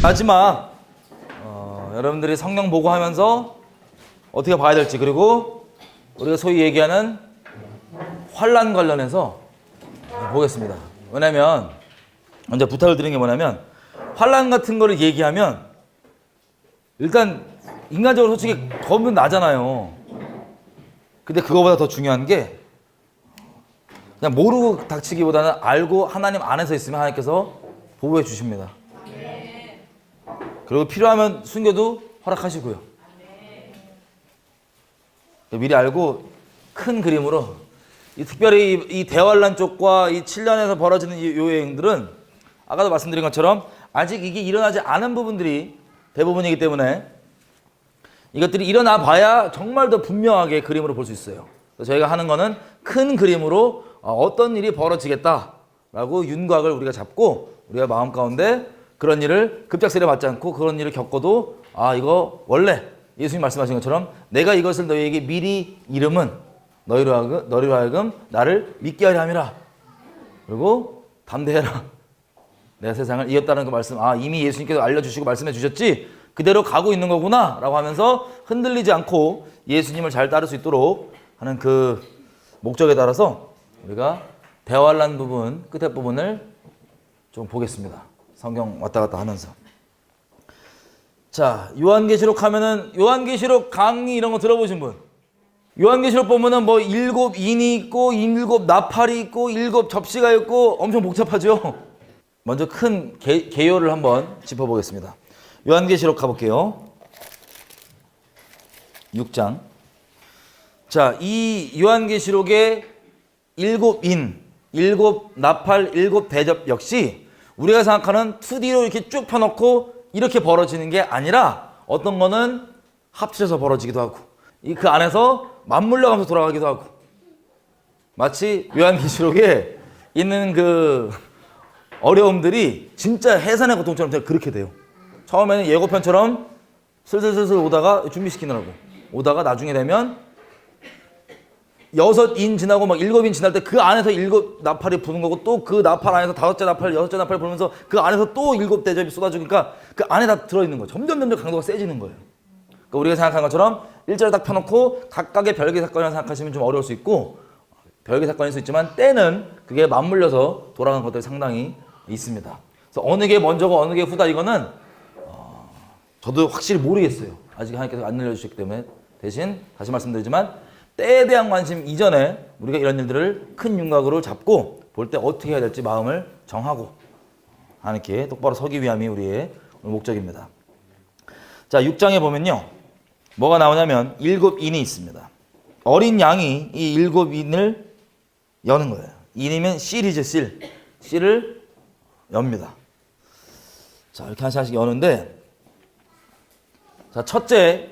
마지막 여러분들이 성경 보고 하면서 어떻게 봐야 될지, 그리고 우리가 소위 얘기하는 환난 관련해서 보겠습니다. 왜냐면 먼저 부탁을 드리는 게 뭐냐면, 환난 같은 거를 얘기하면 일단 인간적으로 솔직히 겁은 나잖아요. 근데 그거보다 더 중요한 게 그냥 모르고 닥치기보다는 알고 하나님 안에서 있으면 하나님께서 보호해 주십니다. 그리고 필요하면 숨겨도 허락하시고요. 미리 알고 큰 그림으로, 특별히 이 대환란 쪽과 이 7년에서 벌어지는 이 여행들은 아까도 말씀드린 것처럼 아직 이게 일어나지 않은 부분들이 대부분이기 때문에 이것들이 일어나 봐야 정말 더 분명하게 그림으로 볼 수 있어요. 그래서 저희가 하는 거는 큰 그림으로 어떤 일이 벌어지겠다라고 윤곽을 우리가 잡고 우리가 마음 가운데 그런 일을 급작스레 맞지 않고 그런 일을 겪어도 이거 원래 예수님 말씀하신 것처럼 내가 이것을 너희에게 미리 이름은 너희로 하여금 나를 믿게 하려 함이라. 그리고 담대해라. 내가 세상을 이겼다는 그 말씀, 이미 예수님께서 알려주시고 말씀해 주셨지, 그대로 가고 있는 거구나 라고 하면서 흔들리지 않고 예수님을 잘 따를 수 있도록 하는 그 목적에 따라서 우리가 대환란 부분, 끝에 부분을 좀 보겠습니다. 성경 왔다 갔다 하면서. 자, 요한계시록 하면은 요한계시록 강의 이런 거 들어보신 분? 요한계시록 보면은 뭐 7 인이 있고 7 나팔이 있고 7 접시가 있고 엄청 복잡하죠. 먼저 큰 개요를 한번 짚어보겠습니다. 요한계시록 가볼게요. 6장. 자, 이 요한계시록의 7 인, 7 나팔, 7 대접 역시 우리가 생각하는 2D로 이렇게 쭉 펴놓고 이렇게 벌어지는 게 아니라 어떤 거는 합쳐서 벌어지기도 하고 그 안에서 맞물려 가면서 돌아가기도 하고, 마치 요한계시록에 있는 그 어려움들이 진짜 해산의 고통처럼 그렇게 돼요. 처음에는 예고편처럼 슬슬슬슬 오다가 준비시키느라고 오다가 나중에 되면 6인 지나고 막 7인 지날 때 그 안에서 7 나팔이 부는 거고, 또 그 나팔 안에서 5째 나팔, 6째 나팔이 부르면서 그 안에서 또 7 대접이 쏟아지니까 그 안에 다 들어있는 거예요. 점점 강도가 세지는 거예요. 그러니까 우리가 생각한 것처럼 일자를 딱 펴놓고 각각의 별개 사건이라고 생각하시면 좀 어려울 수 있고, 별개 사건일 수 있지만 때는 그게 맞물려서 돌아가는 것들이 상당히 있습니다. 그래서 어느 게 먼저고 어느 게 후다, 이거는 저도 확실히 모르겠어요. 아직 하나님께서 안 알려주셨기 때문에. 대신 다시 말씀드리지만 때에 대한 관심 이전에 우리가 이런 일들을 큰 윤곽으로 잡고 볼 때 어떻게 해야 될지 마음을 정하고 하나님께 똑바로 서기 위함이 우리의 목적입니다. 자, 6장에 보면요, 뭐가 나오냐면 7 인이 있습니다. 어린 양이 이 7 인을 여는 거예요. 인이면 실이죠, 실. 실을 엽니다. 자, 이렇게 하나씩 여는데, 자, 첫째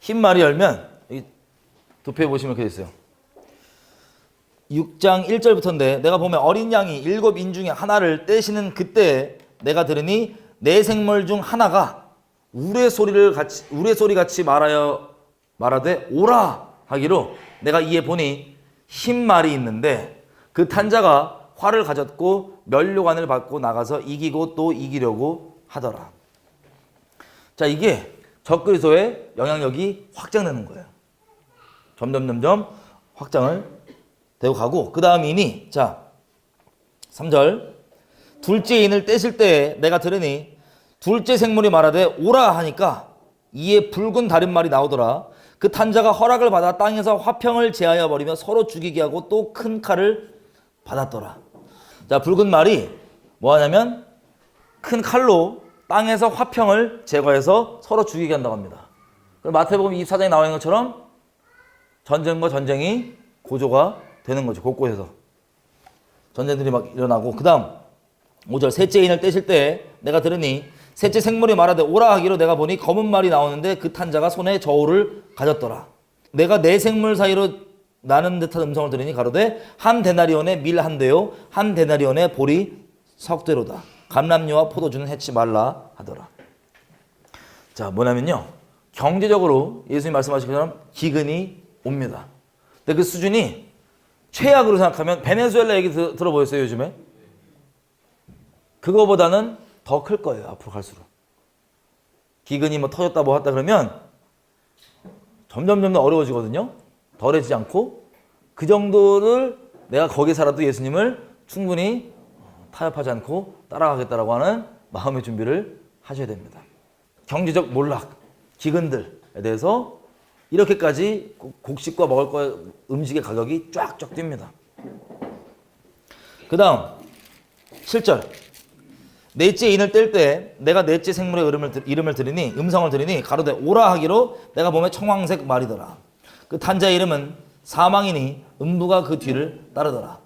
흰말이 열면, 도표에 보시면 이렇게 돼 있어요. 6장 1절부터인데, 내가 보면 어린 양이 7 인 중에 하나를 떼시는 그때 내가 들으니 내 생물 중 하나가 우레소리 같이 말하되 오라 하기로, 내가 이에 보니 흰 말이 있는데 그 탄자가 활을 가졌고 면류관을 받고 나가서 이기고 또 이기려고 하더라. 자, 이게 적그리스도의 영향력이 확장되는 거예요. 점점 확장을 되고 가고, 그 다음 인이, 자, 3절, 둘째 인을 떼실 때에 내가 들으니 둘째 생물이 말하되 오라 하니까 이에 붉은 다릿말이 나오더라. 그 탄자가 허락을 받아 땅에서 화평을 제하여 버리며 서로 죽이게 하고 또 큰 칼을 받았더라. 자, 붉은 말이 뭐 하냐면 큰 칼로 땅에서 화평을 제거해서 서로 죽이게 한다고 합니다. 마태복음 24장에 나와 있는 것처럼 전쟁과 전쟁이 고조가 되는 거죠. 곳곳에서 전쟁들이 막 일어나고, 그 다음 5절, 셋째 인을 떼실 때 내가 들으니 셋째 생물이 말하되 오라 하기로, 내가 보니 검은 말이 나오는데 그 탄자가 손에 저울을 가졌더라. 내가 네 생물 사이로 나는 듯한 음성을 들으니 가로되 한 데나리온의 밀 한 대요 한 데나리온의 보리 석대로다. 감람류와 포도주는 해치 말라 하더라. 자, 뭐냐면요, 경제적으로 예수님 말씀하신 것처럼 기근이 옵니다. 근데 그 수준이 최악으로 생각하면 베네수엘라 얘기 들어보셨어요, 요즘에? 그거보다는 더 클 거예요. 앞으로 갈수록. 기근이 뭐 터졌다 뭐 했다 그러면 점점 어려워지거든요. 덜해지지 않고 그 정도를 내가 거기 살아도 예수님을 충분히 타협하지 않고 따라가겠다라고 하는 마음의 준비를 하셔야 됩니다. 경제적 몰락, 기근들에 대해서 이렇게까지 곡식과 먹을 거 음식의 가격이 쫙쫙 뜁니다. 그 다음 7절 넷째 인을 뗄 때 내가 넷째 생물의 이름을 들으니 음성을 들으니 가로되 오라 하기로 내가 보면 청황색 말이더라. 그 탄자의 이름은 사망이니 음부가 그 뒤를 따르더라.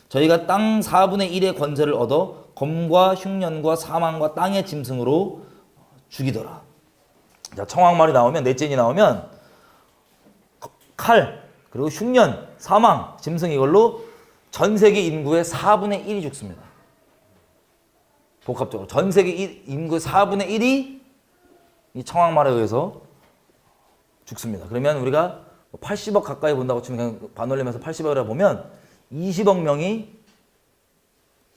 저희가 땅 4분의 1의 권세를 얻어 검과 흉년과 사망과 땅의 짐승으로 죽이더라. 자, 청황말이 나오면 넷째 인이 나오면 칼 그리고 흉년, 사망, 짐승 이걸로 전 세계 인구의 4분의 1이 죽습니다. 복합적으로 전 세계 인구의 4분의 1이 이 청황말에 의해서 죽습니다. 그러면 우리가 80억 가까이 본다고 치면 그냥 반올림해서 80억이라 보면 20억 명이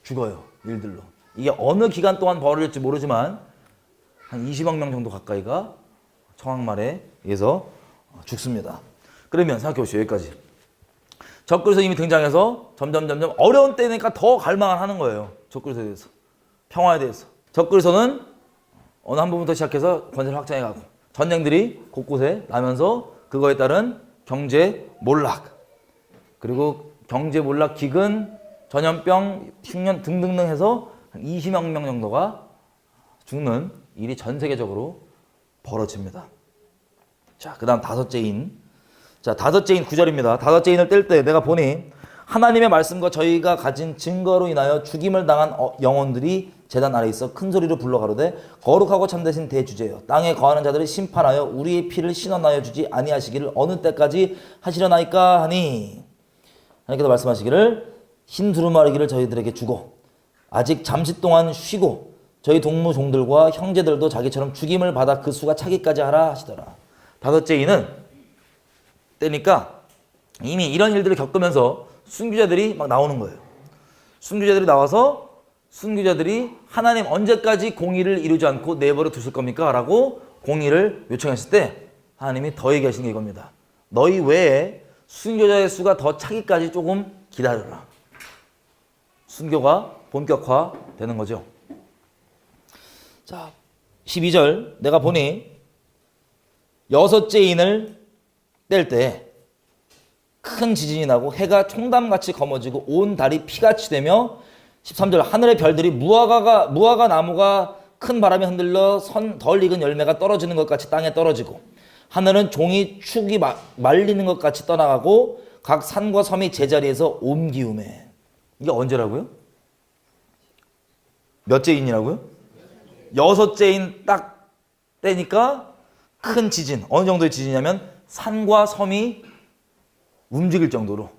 죽어요. 일들로. 이게 어느 기간 동안 벌어질지 모르지만 한 20억 명 정도 가까이가 청황말에 의해서 죽습니다. 그러면 생각해 보시죠. 여기까지. 적그리스도 이미 등장해서 점점 어려운 때니까 더 갈망을 하는 거예요. 적그리스도에 대해서. 평화에 대해서. 적그리스도는 어느 한 부분부터 시작해서 권세를 확장해 가고 전쟁들이 곳곳에 나면서 그거에 따른 경제 몰락 그리고 경제 몰락, 기근, 전염병, 흉년 등등등 해서 한 20억 명 정도가 죽는 일이 전 세계적으로 벌어집니다. 자, 그 다음 다섯째 인. 자, 다섯째 인 9절입니다. 다섯째 인을 뗄 때 내가 보니 하나님의 말씀과 저희가 가진 증거로 인하여 죽임을 당한 영혼들이 제단 아래 있어 큰 소리로 불러 가로되 거룩하고 참되신 대주제여 땅에 거하는 자들을 심판하여 우리의 피를 신원하여 주지 아니하시기를 어느 때까지 하시려나이까 하니 하나님께서 말씀하시기를 흰 두루마리기를 저희들에게 주고 아직 잠시 동안 쉬고 저희 동무 종들과 형제들도 자기처럼 죽임을 받아 그 수가 차기까지 하라 하시더라. 다섯째 인은 때니까 이미 이런 일들을 겪으면서 순교자들이 막 나오는 거예요. 순교자들이 나와서 순교자들이 하나님 언제까지 공의를 이루지 않고 내버려 두실 겁니까? 라고 공의를 요청했을 때 하나님이 더 얘기하신 게 이겁니다. 너희 외에 순교자의 수가 더 차기까지 조금 기다려라. 순교가 본격화되는 거죠. 자, 12절 내가 보니 여섯째 인을 뗄 때 큰 지진이 나고 해가 총담같이 검어지고 온 달이 피같이 되며 13절 하늘의 별들이 무화과 나무가 큰 바람에 흔들려 덜 익은 열매가 떨어지는 것 같이 땅에 떨어지고 하늘은 종이 축이 말리는 것 같이 떠나가고 각 산과 섬이 제자리에서 옮기우매. 이게 언제라고요? 몇째 인이라고요? 여섯째 인 딱 때니까 큰 지진. 어느 정도의 지진이냐면 산과 섬이 움직일 정도로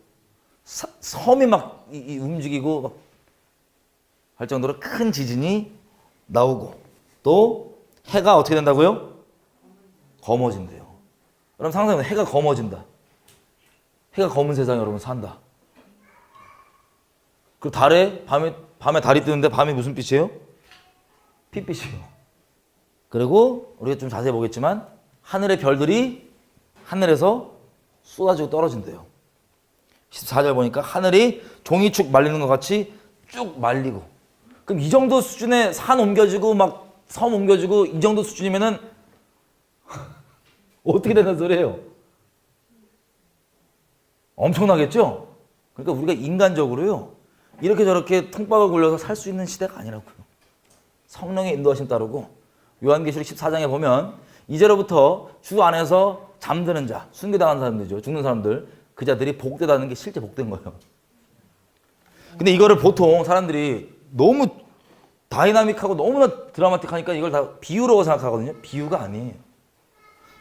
섬이 막 움직이고 막 할 정도로 큰 지진이 나오고 또 해가 어떻게 된다고요? 검어진대요. 여러분 상상해 해가 검어진다. 해가 검은 세상에 여러분 산다. 그 달에 밤에 달이 뜨는데 밤이 무슨 빛이에요? 핏빛이에요. 그리고 우리가 좀 자세히 보겠지만 하늘의 별들이 하늘에서 쏟아지고 떨어진대요. 14절 보니까 하늘이 종이축 말리는 것 같이 쭉 말리고. 그럼 이 정도 수준에 산 옮겨지고 막 섬 옮겨지고 이 정도 수준이면은 어떻게 되는 소리예요? 엄청나겠죠? 그러니까 우리가 인간적으로요 이렇게 저렇게 통박을 굴려서 살 수 있는 시대가 아니라고요. 성령의 인도하심 따르고 요한계시록 14장에 보면 이제로부터 주 안에서 잠드는 자, 순교당한 사람들이죠. 죽는 사람들, 그 자들이 복되다는 게 실제 복된 거예요. 근데 이거를 보통 사람들이 너무 다이나믹하고 너무나 드라마틱하니까 이걸 다 비유로 생각하거든요. 비유가 아니에요.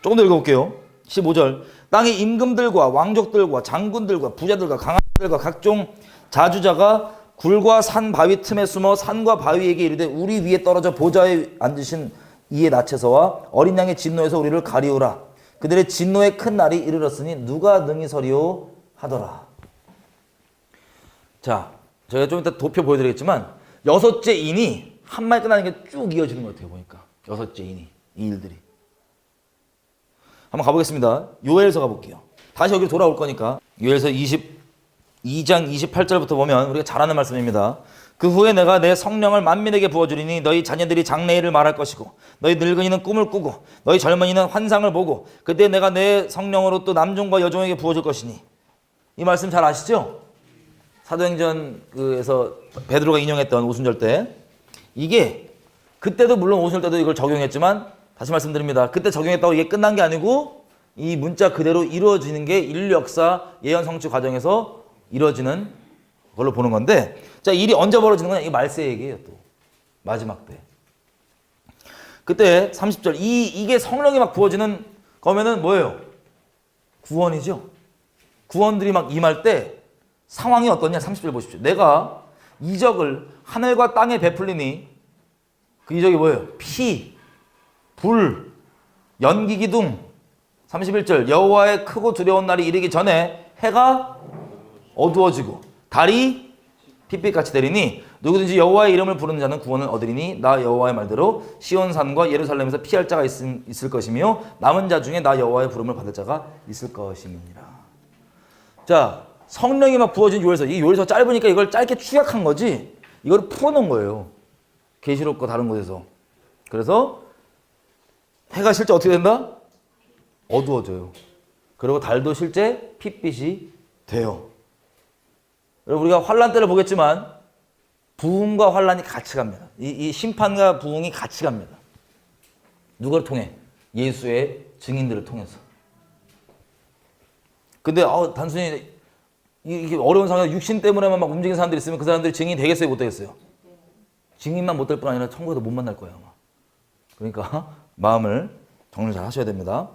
조금 더 읽어볼게요. 15절 땅의 임금들과 왕족들과 장군들과 부자들과 강한들과 각종 자주자가 굴과 산 바위 틈에 숨어 산과 바위에게 이르되 우리 위에 떨어져 보좌에 앉으신 이의 낯에서와 어린 양의 진노에서 우리를 가리우라. 그들의 진노의 큰 날이 이르렀으니 누가 능히 서리오 하더라. 자, 저희가 좀 이따 도표 보여드리겠지만 여섯째 인이 한 마디 끝나는 게 쭉 이어지는 것 같아요. 보니까 6째 인이 이 일들이. 한번 가보겠습니다. 요엘서 가볼게요. 다시 여기로 돌아올 거니까 요엘서 22장 28절부터 보면 우리가 잘 아는 말씀입니다. 그 후에 내가 내 성령을 만민에게 부어주리니 너희 자녀들이 장래일을 말할 것이고 너희 늙은이는 꿈을 꾸고 너희 젊은이는 환상을 보고 그때 내가 내 성령으로 또 남종과 여종에게 부어줄 것이니. 이 말씀 잘 아시죠? 사도행전에서 베드로가 인용했던 오순절 때 이게 그때도 물론 오순절 때도 이걸 적용했지만 다시 말씀드립니다. 그때 적용했다고 이게 끝난 게 아니고 이 문자 그대로 이루어지는 게 인류 역사 예언 성취 과정에서 이루어지는 걸로 보는 건데, 자, 일이 언제 벌어지는 거냐? 이 말세 얘기예요. 또 마지막 때. 그때 30절 이게 성령이 막 부어지는 거면은 뭐예요? 구원이죠. 구원들이 막 임할 때 상황이 어떠냐? 30절 보십시오. 내가 이적을 하늘과 땅에 베풀리니 그 이적이 뭐예요? 피, 불, 연기 기둥. 31절 여호와의 크고 두려운 날이 이르기 전에 해가 어두워지고 달이 핏빛같이 되리니 누구든지 여호와의 이름을 부르는 자는 구원을 얻으리니 나 여호와의 말대로 시온산과 예루살렘에서 피할 자가 있을 것이며 남은 자 중에 나 여호와의 부름을 받을 자가 있을 것임이니라. 자, 성령이 막 부어진 요엘서. 이 요엘서 짧으니까 이걸 짧게 축약한 거지 이걸 풀어놓은 거예요. 계시록과 다른 곳에서. 그래서 해가 실제 어떻게 된다? 어두워져요. 그리고 달도 실제 핏빛이 돼요. 여러분 우리가 환란 때를 보겠지만 부흥과 환란이 같이 갑니다. 이 심판과 부흥이 같이 갑니다. 누구를 통해? 예수의 증인들을 통해서. 근데 단순히 이게 어려운 상황에서 육신 때문에만 막 움직이는 사람들이 있으면 그 사람들이 증인이 되겠어요? 못 되겠어요? 증인만 못 될 뿐 아니라 천국에도 못 만날 거예요 아마. 그러니까 마음을 정리 잘 하셔야 됩니다.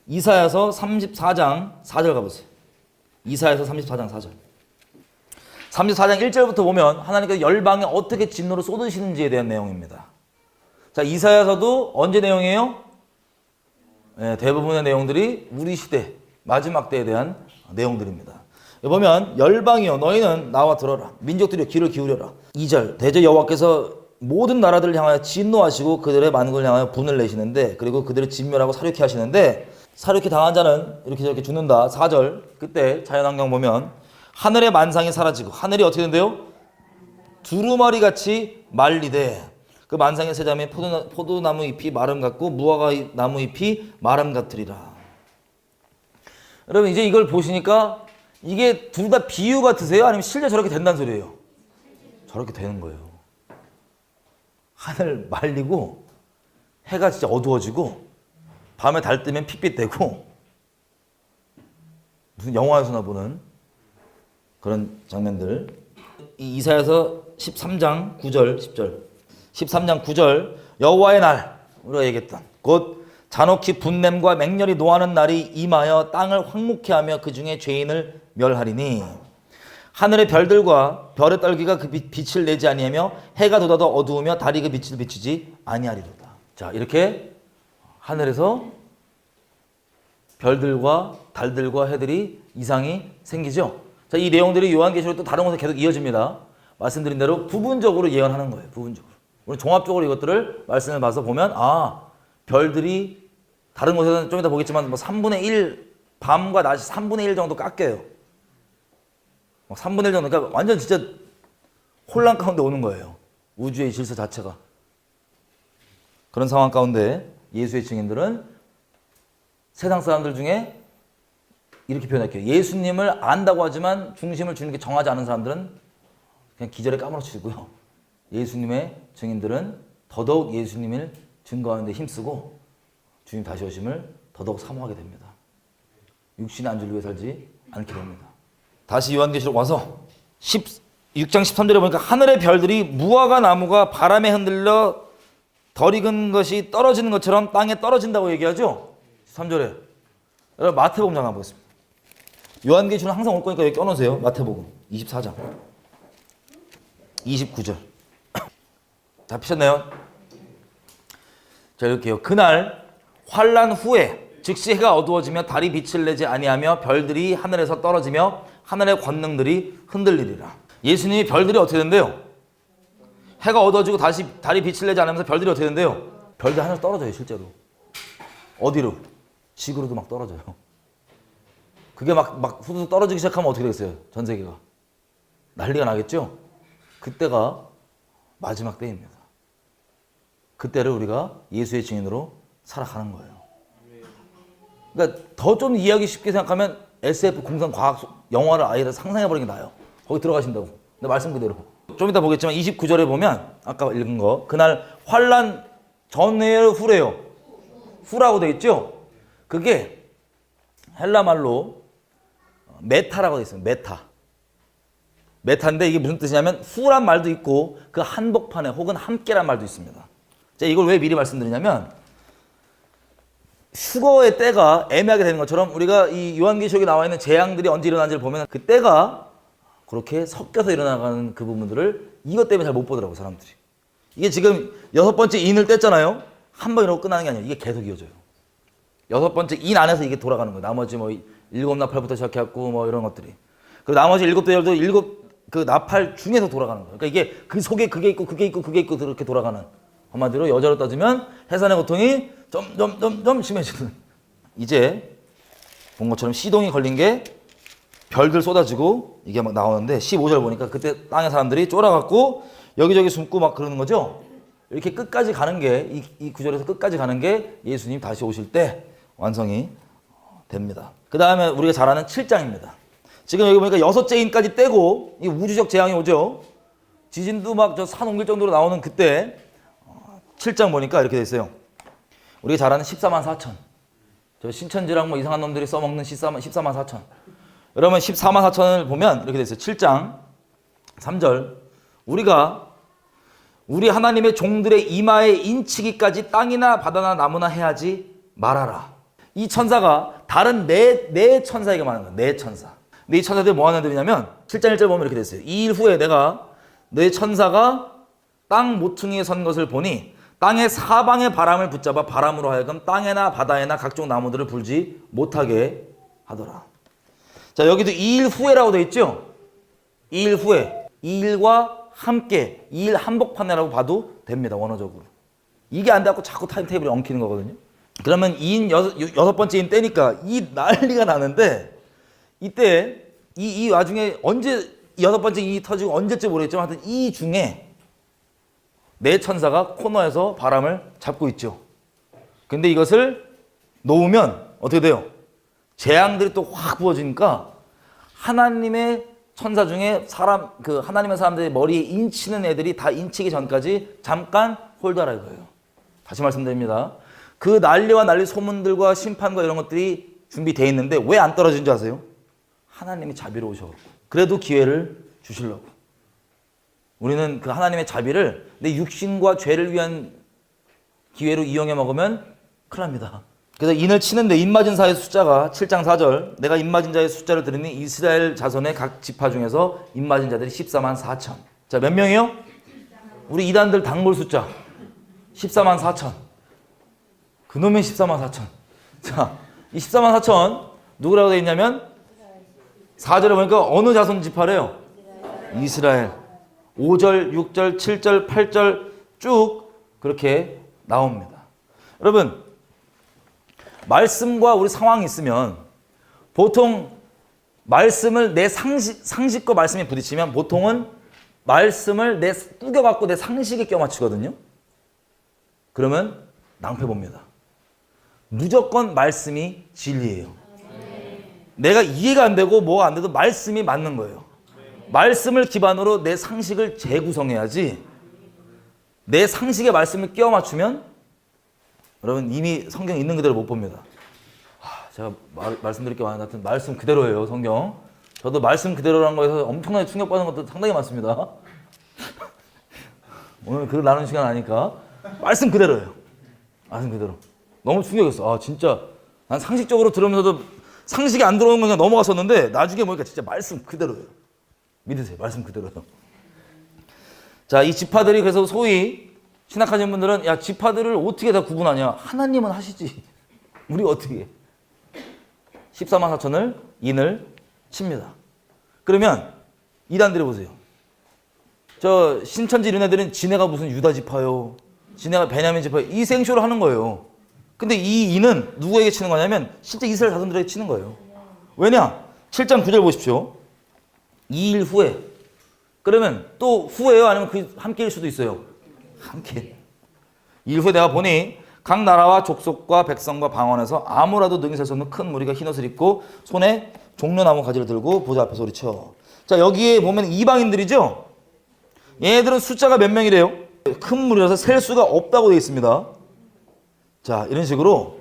이사야서 34장 4절 가보세요. 이사야서 34장 4절. 34장 1절부터 보면 하나님께서 열방에 어떻게 진노를 쏟으시는지에 대한 내용입니다. 자, 이사야서도 언제 내용이에요? 네, 대부분의 내용들이 우리 시대 마지막 때에 대한 내용들입니다. 보면 열방이여 너희는 나와 들어라. 민족들이여 귀를 기울여라. 2절 대저 여호와께서 모든 나라들을 향하여 진노하시고 그들의 만국을 향하여 분을 내시는데 그리고 그들을 진멸하고 사륙케 하시는데 사륙케 당한 자는 이렇게 저렇게 죽는다. 4절 그때 자연환경 보면 하늘의 만상이 사라지고 하늘이 어떻게 된대요? 두루마리같이 말리되 그 만상의 세자매 포도나무 잎이 마름 같고 무화과 나무 잎이 마름 같으리라. 여러분 이제 이걸 보시니까 이게 둘 다 비유 같으세요? 아니면 실제 저렇게 된다는 소리예요? 저렇게 되는 거예요. 하늘 말리고 해가 진짜 어두워지고 밤에 달 뜨면 핏빛 되고 무슨 영화에서나 보는 그런 장면들. 이사야서 13장 9절 10절 13장 9절 여호와의 날 우리가 얘기했던 곧 잔혹히 분냄과 맹렬히 노하는 날이 임하여 땅을 황무케 하며 그 중에 죄인을 멸하리니 하늘의 별들과 별의 떨기가 그 빛을 내지 아니하며 해가 돋아도 어두우며 달이 그 빛을 비추지 아니하리로다. 자, 이렇게 하늘에서 별들과 달들과 해들이 이상이 생기죠. 자, 이 내용들이 요한계시록 또 다른 곳에 계속 이어집니다. 말씀드린 대로 부분적으로 예언하는 거예요. 부분적으로. 우리 종합적으로 이것들을 말씀을 봐서 보면 별들이 다른 곳에서는 좀 이따 보겠지만 뭐 3분의 1 밤과 낮이 3분의 1 정도 깎여요. 3분의 1 정도. 그러니까 완전 진짜 혼란 가운데 오는 거예요. 우주의 질서 자체가. 그런 상황 가운데 예수의 증인들은 세상 사람들 중에 이렇게 표현할게요. 예수님을 안다고 하지만 중심을 주님께 정하지 않은 사람들은 그냥 기절에 까무러치고요. 예수님의 증인들은 더더욱 예수님을 증거하는 데 힘쓰고 주님 다시 오심을 더더욱 사모하게 됩니다. 육신의 안주를 위해 살지 않게 됩니다. 다시 요한계시록 와서 16장 13절에 보니까 하늘의 별들이 무화과 나무가 바람에 흔들려 덜 익은 것이 떨어지는 것처럼 땅에 떨어진다고 얘기하죠. 13절에. 여러분 마태복음 잠깐 보겠습니다. 요한계시록 항상 올 거니까 여기 껴놓으세요. 마태복음 24장 29절. 잡히셨나요? 자, 이렇게요. 그날 환란 후에 즉시 해가 어두워지며 달이 빛을 내지 아니하며 별들이 하늘에서 떨어지며 하늘의 권능들이 흔들리리라. 예수님이 별들이 어떻게 된대요? 해가 어두워지고 다시 달이 빛을 내지 않으면서 별들이 어떻게 된대요? 별들이 하늘로 떨어져요, 실제로. 어디로? 지구로도 막 떨어져요. 그게 막 후두둑 떨어지기 시작하면 어떻게 되겠어요? 전 세계가. 난리가 나겠죠? 그때가 마지막 때입니다. 그때를 우리가 예수의 증인으로 살아가는 거예요. 그러니까 더 좀 이해하기 쉽게 생각하면 SF 공상 과학 영화를 아예 상상해버리는 게 나아요. 거기 들어가신다고. 근데 말씀 그대로. 좀 이따 보겠지만 29절에 보면 아까 읽은 거 그날 환란 전에요 후래요. 후라고 되어 있죠? 그게 헬라 말로 메타라고 되어 있어요. 메타인데 이게 무슨 뜻이냐면 후란 말도 있고 그 한복판에 혹은 함께란 말도 있습니다. 자, 이걸 왜 미리 말씀드리냐면 휴거의 때가 애매하게 되는 것처럼 우리가 이 요한계시록에 나와 있는 재앙들이 언제 일어나는지를 보면 그 때가 그렇게 섞여서 일어나가는 그 부분들을 이것 때문에 잘 못 보더라고 사람들이. 이게 지금 6번째 인을 뗐잖아요. 한 번 이러고 끝나는 게 아니에요. 이게 계속 이어져요. 6번째 인 안에서 이게 돌아가는 거예요. 나머지 뭐 7나팔부터 시작해갖고 뭐 이런 것들이. 그리고 나머지 7대열도 7그 나팔 중에서 돌아가는 거예요. 그러니까 이게 그 속에 그게 있고 그게 있고 그게 있고 그렇게 돌아가는. 한마디로 여자로 따지면 해산의 고통이 점점 심해지는. 이제 본 것처럼 시동이 걸린 게 별들 쏟아지고 이게 막 나오는데 15절 보니까 그때 땅의 사람들이 쫄아갖고 여기저기 숨고 막 그러는 거죠. 이렇게 끝까지 가는 게 이 구절에서 끝까지 가는 게 예수님 다시 오실 때 완성이 됩니다. 그 다음에 우리가 잘 아는 7장입니다. 지금 여기 보니까 6째 인까지 떼고 이 우주적 재앙이 오죠. 지진도 막 저 산 옮길 정도로 나오는 그때 7장 보니까 이렇게 돼 있어요. 우리가 잘 아는 14만 4천. 저 신천지랑 뭐 이상한 놈들이 써먹는 14만 4천. 여러분 14만 4천을 보면 이렇게 돼 있어요. 7장 3절. 우리 하나님의 종들의 이마에 인치기까지 땅이나 바다나 나무나 해하지 말아라. 이 천사가 다른 네 천사에게 말하는 거예요. 네 천사. 근데 이 천사들이 뭐 하는 애들이냐면 7장 1절 보면 이렇게 돼 있어요. 2일 후에 내가 네 천사가 땅 모퉁이에 선 것을 보니 땅의 사방의 바람을 붙잡아 바람으로 하여금 땅에나 바다에나 각종 나무들을 불지 못하게 하더라. 자, 여기도 2일 후에라고 되어 있죠? 2일 후에. 2일과 함께 2일 한복판이라고 봐도 됩니다. 원어적으로. 이게 안 돼갖고 자꾸 타임테이블이 엉키는 거거든요. 그러면 2인 6번째 인 때니까 이 난리가 나는데 이때 이 와중에 언제 6번째 인이 터지고 언제쯤 모르겠지만 하여튼 이 중에 네 천사가 코너에서 바람을 잡고 있죠. 근데 이것을 놓으면 어떻게 돼요? 재앙들이 또 확 부어지니까 하나님의 천사 중에 하나님의 사람들의 머리에 인치는 애들이 다 인치기 전까지 잠깐 홀더라 이거예요. 다시 말씀드립니다. 그 난리와 난리 소문들과 심판과 이런 것들이 준비되어 있는데 왜 안 떨어진 줄 아세요? 하나님이 자비로우셔. 그래도 기회를 주시려고. 우리는 그 하나님의 자비를 내 육신과 죄를 위한 기회로 이용해 먹으면 큰일 납니다. 그래서 인을 치는데 인맞은 자의 숫자가 7장 4절 내가 인맞은 자의 숫자를 들으니 이스라엘 자손의 각 지파 중에서 인맞은 자들이 14만 4천. 자, 몇 명이요? 우리 이단들 단골 숫자 14만 4천. 그놈의 14만 4천. 자, 이 14만 4천 누구라고 되어 있냐면 4절에 보니까 어느 자손 지파래요? 이스라엘. 5절, 6절, 7절, 8절 쭉 그렇게 나옵니다. 여러분, 말씀과 우리 상황이 있으면 보통 말씀을 내 상식과 말씀이 부딪히면 보통은 말씀을 꾸겨갖고 내 상식에 껴맞추거든요. 그러면 낭패 봅니다. 무조건 말씀이 진리예요. 내가 이해가 안 되고 뭐가 안 돼도 말씀이 맞는 거예요. 말씀을 기반으로 내 상식을 재구성해야지 내 상식에 말씀을 끼워 맞추면 여러분 이미 성경 있는 그대로 못 봅니다. 제가 말씀드릴 게 많은 것 같은 말씀 그대로예요. 성경. 저도 말씀 그대로라는 거에서 엄청나게 충격받는 것도 상당히 많습니다. 오늘 글 나누는 시간 아니까 말씀 그대로예요. 말씀 그대로. 너무 충격이었어. 진짜 난 상식적으로 들으면서도 상식이 안 들어오는 거 그냥 넘어갔었는데 나중에 보니까 진짜 말씀 그대로예요. 믿으세요. 말씀 그대로요. 자, 이 지파들이 그래서 소위 신학하시는 분들은 야, 지파들을 어떻게 다 구분하냐? 하나님은 하시지. 우리 어떻게 해? 14만 4천을 인을 칩니다. 그러면 이단들이 보세요. 저 신천지 이런 애들은 지네가 무슨 유다 지파요, 지네가 베냐민 지파요, 이 생쇼를 하는 거예요. 근데 이 인은 누구에게 치는 거냐면 실제 이스라엘 자손들에게 치는 거예요. 왜냐? 7장 9절 보십시오. 2일 후에. 그러면 또 후에요? 아니면 그 함께일 수도 있어요. 함께. 2일 후에 내가 보니 각 나라와 족속과 백성과 방언에서 아무라도 능히 셀 수 없는 큰 무리가 흰옷을 입고 손에 종려나무 가지를 들고 보좌 앞에 소리쳐. 자, 여기에 보면 이방인들이죠. 얘네들은 숫자가 몇 명이래요? 큰 무리라서 셀 수가 없다고 되어 있습니다. 자, 이런 식으로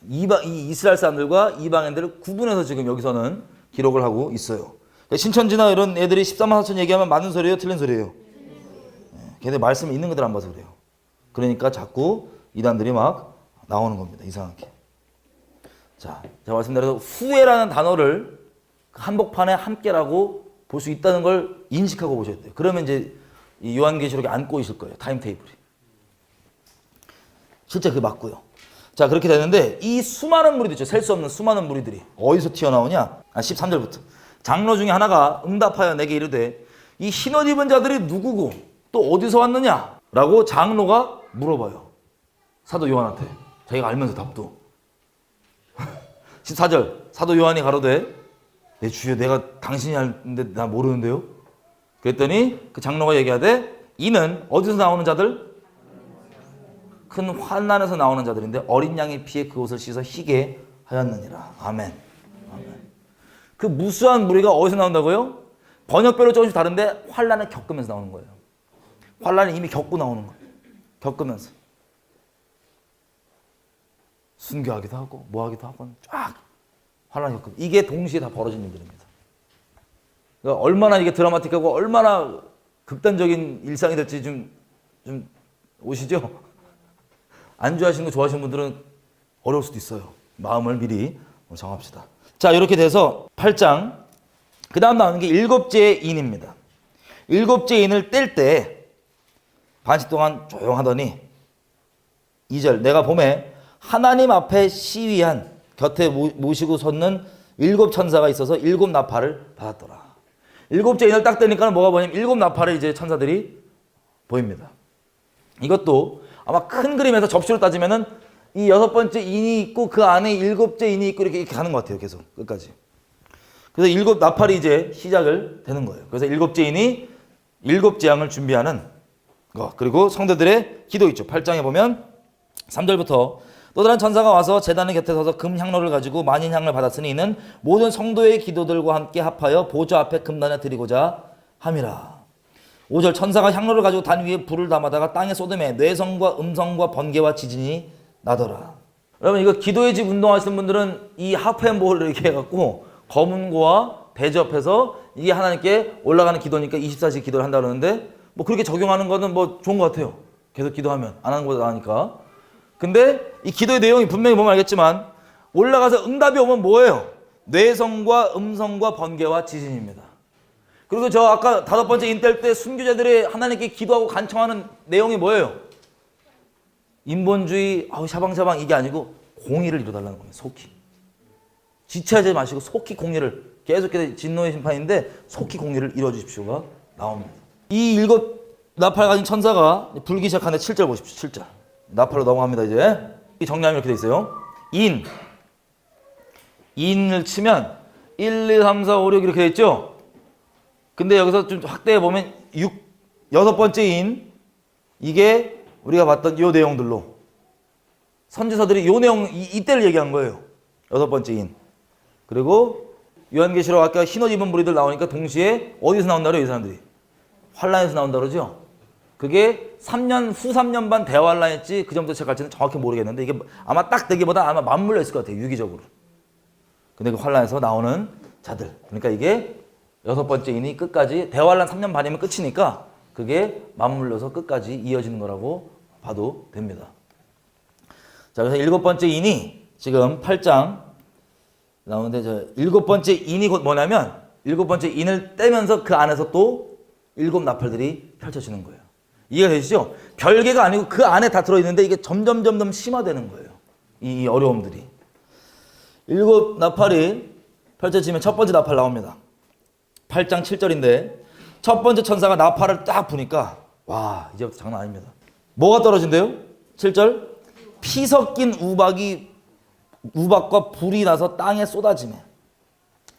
이 이스라엘 사람들과 이방인들을 구분해서 지금 여기서는 기록을 하고 있어요. 신천지나 이런 애들이 14만 4천 얘기하면 맞는 소리예요? 틀린 소리예요? 걔네 말씀 있는 것들 안 봐서 그래요. 그러니까 자꾸 이단들이 막 나오는 겁니다. 이상하게. 자, 제가 말씀드린 후회라는 단어를 한복판에 함께라고 볼 수 있다는 걸 인식하고 보셔야 돼요. 그러면 이제 이 요한계시록에 안 꼬이실 거예요. 타임테이블이. 실제 그게 맞고요. 자, 그렇게 되는데 이 수많은 무리들 있죠. 셀 수 없는 수많은 무리들이 어디서 튀어나오냐? 13절부터. 장로 중에 하나가 응답하여 내게 이르되 이 흰옷 입은 자들이 누구고 또 어디서 왔느냐? 라고 장로가 물어봐요. 사도 요한한테. 자기가 알면서 답도. 14절. 사도 요한이 가로되 내 주여 내가 당신이 아는데 나 모르는데요? 그랬더니 그 장로가 얘기하되 이는 어디서 나오는 자들? 큰 환난에서 나오는 자들인데 어린 양의 피에 그 옷을 씻어 희게 하였느니라. 아멘. 아멘. 그 무수한 무리가 어디서 나온다고요? 번역별로 조금씩 다른데 환난을 겪으면서 나오는 거예요. 환난을 이미 겪고 나오는 거예요. 겪으면서. 순교하기도 하고 뭐 하기도 하고 쫙 환난을 겪고 이게 동시에 다 벌어진 일들입니다. 그러니까 얼마나 이게 드라마틱하고 얼마나 극단적인 일상이 될지 좀 오시죠? 안 좋아하시는 거 좋아하시는 분들은 어려울 수도 있어요. 마음을 미리 정합시다. 자, 이렇게 돼서 8장 그 다음 나오는 게 일곱째의 인입니다. 일곱째의 인을 뗄 때 반시 동안 조용하더니 2절 내가 봄에 하나님 앞에 시위한 곁에 모시고 섰는 7 천사가 있어서 7 나팔을 받았더라. 일곱째 인을 딱 떼니까 뭐가 보냐면 7 나팔을 이제 천사들이 보입니다. 이것도 아마 큰 그림에서 접시로 따지면은 이 6번째 인이 있고 그 안에 7째 인이 있고 이렇게 가는 것 같아요. 계속 끝까지. 그래서 7 나팔이 이제 시작을 되는 거예요. 그래서 7째 인이 7 재앙을 준비하는 거. 그리고 성도들의 기도 있죠. 8장에 보면 3절부터 또 다른 천사가 와서 제단의 곁에 서서 금 향로를 가지고 만인향을 받았으니 이는 모든 성도의 기도들과 함께 합하여 보좌 앞에 금단에 드리고자 함이라. 5절 천사가 향로를 가지고 단 위에 불을 담아다가 땅에 쏟음에 뇌성과 음성과 번개와 지진이 나더라. 여러분 이거 기도의 집 운동하시는 분들은 이 하프앤볼을 이렇게 해갖고 검은고와 대접해서 이게 하나님께 올라가는 기도니까 24시 기도를 한다 그러는데 뭐 그렇게 적용하는 거는 뭐 좋은 것 같아요. 계속 기도하면 안 하는 거보다 나으니까. 근데 이 기도의 내용이 분명히 보면 알겠지만 올라가서 응답이 오면 뭐예요? 뇌성과 음성과 번개와 지진입니다. 그리고 저 아까 5번째 인 뗄 때 순교자들이 하나님께 기도하고 간청하는 내용이 뭐예요? 인본주의 샤방샤방 이게 아니고 공의를 이루달라는 겁니다. 속히. 지체하지 마시고 속히 공의를 계속해서 진노의 심판인데 속히 공의를 이루어 주십시오가 나옵니다. 이 7 나팔 가진 천사가 불기 시작하는데 7절 보십시오. 7절. 나팔로 넘어갑니다. 이제 이 정리하면 이렇게 돼 있어요. 인을 치면 1, 2, 3, 4, 5, 6 이렇게 돼 있죠. 근데 여기서 좀 확대해 보면 6번째 인 이게 우리가 봤던 요 내용들로 선지서들이 요 내용 이때를 얘기한 거예요. 6번째 인. 그리고 요한계시록 아까 흰옷 입은 무리들 나오니까 동시에 어디서 나온다 그래요? 이 사람들이 환란에서 나온다 그러죠. 그게 3년 후 3년 반 대환란했지 그 정도 시작할지는 정확히 모르겠는데 이게 아마 딱 되기보다 아마 맞물려 있을 것 같아요. 유기적으로. 근데 그 환란에서 나오는 자들. 그러니까 이게 6번째 인이 끝까지 대환란 3년 반이면 끝이니까 그게 맞물려서 끝까지 이어지는 거라고 봐도 됩니다. 자, 그래서 7번째 인이 지금 8장 나오는데 저 7번째 인이 곧 뭐냐면 7번째 인을 떼면서 그 안에서 또 7 나팔들이 펼쳐지는 거예요. 이해가 되시죠? 별개가 아니고 그 안에 다 들어있는데 이게 점점 심화되는 거예요. 이 어려움들이. 7 나팔이 펼쳐지면 첫 번째 나팔 나옵니다. 8장 7절인데 첫 번째 천사가 나팔을 딱 부니까 와 이제부터 장난 아닙니다. 뭐가 떨어진대요? 7절 피 섞인 우박과 불이 나서 땅에 쏟아지네.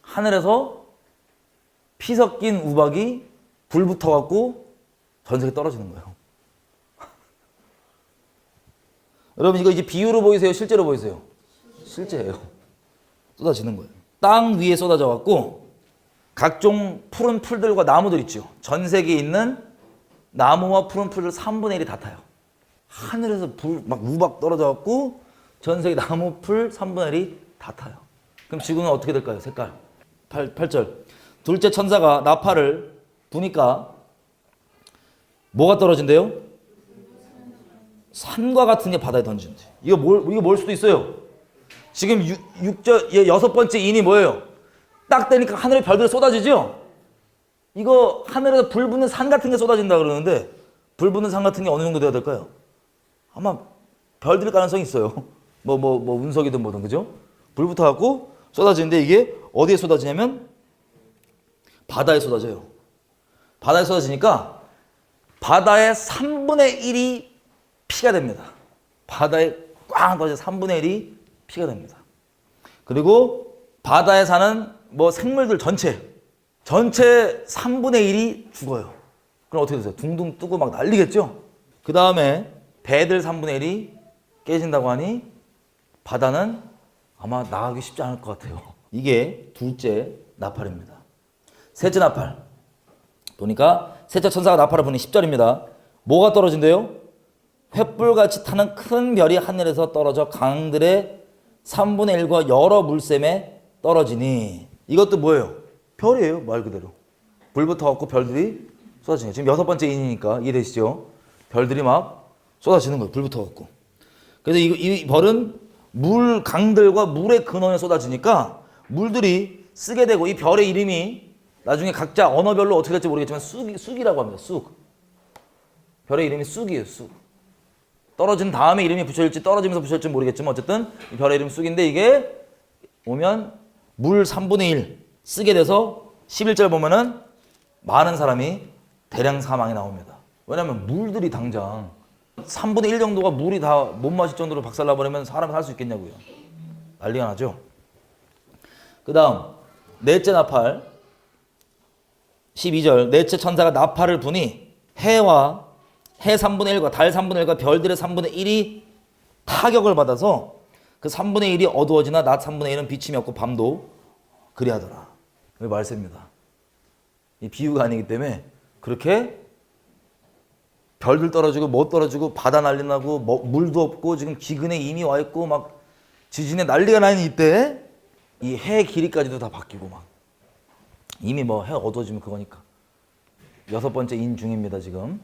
하늘에서 피 섞인 우박이 불 붙어갖고 전 세계 떨어지는 거예요. 여러분 이거 이제 비유로 보이세요? 실제로 보이세요? 실제예요. 쏟아지는 거예요. 땅 위에 쏟아져갖고 각종 푸른 풀들과 나무들 있죠. 전 세계에 있는 나무와 푸른 풀들 3분의 1이 다 타요. 하늘에서 불 막 우박 떨어져갖고 전 세계 나무 풀 3분의 1이 다 타요. 그럼 지구는 어떻게 될까요? 색깔. 8절 둘째 천사가 나팔을 부니까 뭐가 떨어진대요? 산과 같은 게 바다에 던진대. 이거 뭘 수도 있어요. 지금 6번째 인이 뭐예요? 딱 되니까 하늘에 별들이 쏟아지죠? 이거 하늘에서 불 붙는 산 같은 게 쏟아진다 그러는데 불 붙는 산 같은 게 어느 정도 돼야 될까요? 아마 별들 가능성이 있어요. 뭐 운석이든 뭐든 그죠? 불 붙어갖고 쏟아지는데 이게 어디에 쏟아지냐면 바다에 쏟아져요. 바다에 쏟아지니까 바다의 3분의 1이 피가 됩니다. 바다에 꽝 떨어져 3분의 1이 피가 됩니다. 그리고 바다에 사는 뭐 생물들 전체 3분의 1이 죽어요. 그럼 어떻게 되세요? 둥둥 뜨고 막 난리겠죠? 그 다음에 배들 3분의 1이 깨진다고 하니 바다는 아마 나가기 쉽지 않을 것 같아요. 이게 둘째 나팔입니다. 셋째 나팔 보니까 셋째 천사가 나팔을 부니 10절입니다. 뭐가 떨어진대요? 횃불같이 타는 큰 별이 하늘에서 떨어져 강들의 3분의 1과 여러 물샘에 떨어지니 이것도 뭐예요? 별이에요. 말 그대로. 불 붙어갖고 별들이 쏟아지는 거예요. 지금 6번째 인이니까 이해되시죠? 별들이 막 쏟아지는 거예요. 불 붙어갖고. 그래서 이 별은 물 강들과 물의 근원에 쏟아지니까 물들이 쓰게 되고 이 별의 이름이 나중에 각자 언어별로 어떻게 될지 모르겠지만 쑥이라고 합니다. 쑥. 별의 이름이 쑥이에요. 쑥. 떨어진 다음에 이름이 붙여질지 떨어지면서 붙여질지 모르겠지만 어쨌든 이 별의 이름 쑥인데 이게 오면 물 3분의 1 쓰게 돼서 11절 보면은 많은 사람이 대량 사망이 나옵니다. 왜냐하면 물들이 당장 3분의 1 정도가 물이 다 못 마실 정도로 박살나버리면 사람이 살 수 있겠냐고요. 난리가 나죠. 그 다음 넷째 나팔 12절 넷째 천사가 나팔을 부니 해 3분의 1과 달 3분의 1과 별들의 3분의 1이 타격을 받아서 그 3분의 1이 어두워지나 낮 3분의 1은 비침이 없고 밤도 그리하더라. 이 말씀입니다. 이 비유가 아니기 때문에 그렇게 별들 떨어지고 못 떨어지고 바다 난리 나고 물도 없고 지금 기근에 이미 와 있고 막 지진에 난리가 나는 이때 이 해 길이까지도 다 바뀌고 막 이미 뭐 해 어두워지면 그거니까 6번째 인 중입니다 지금.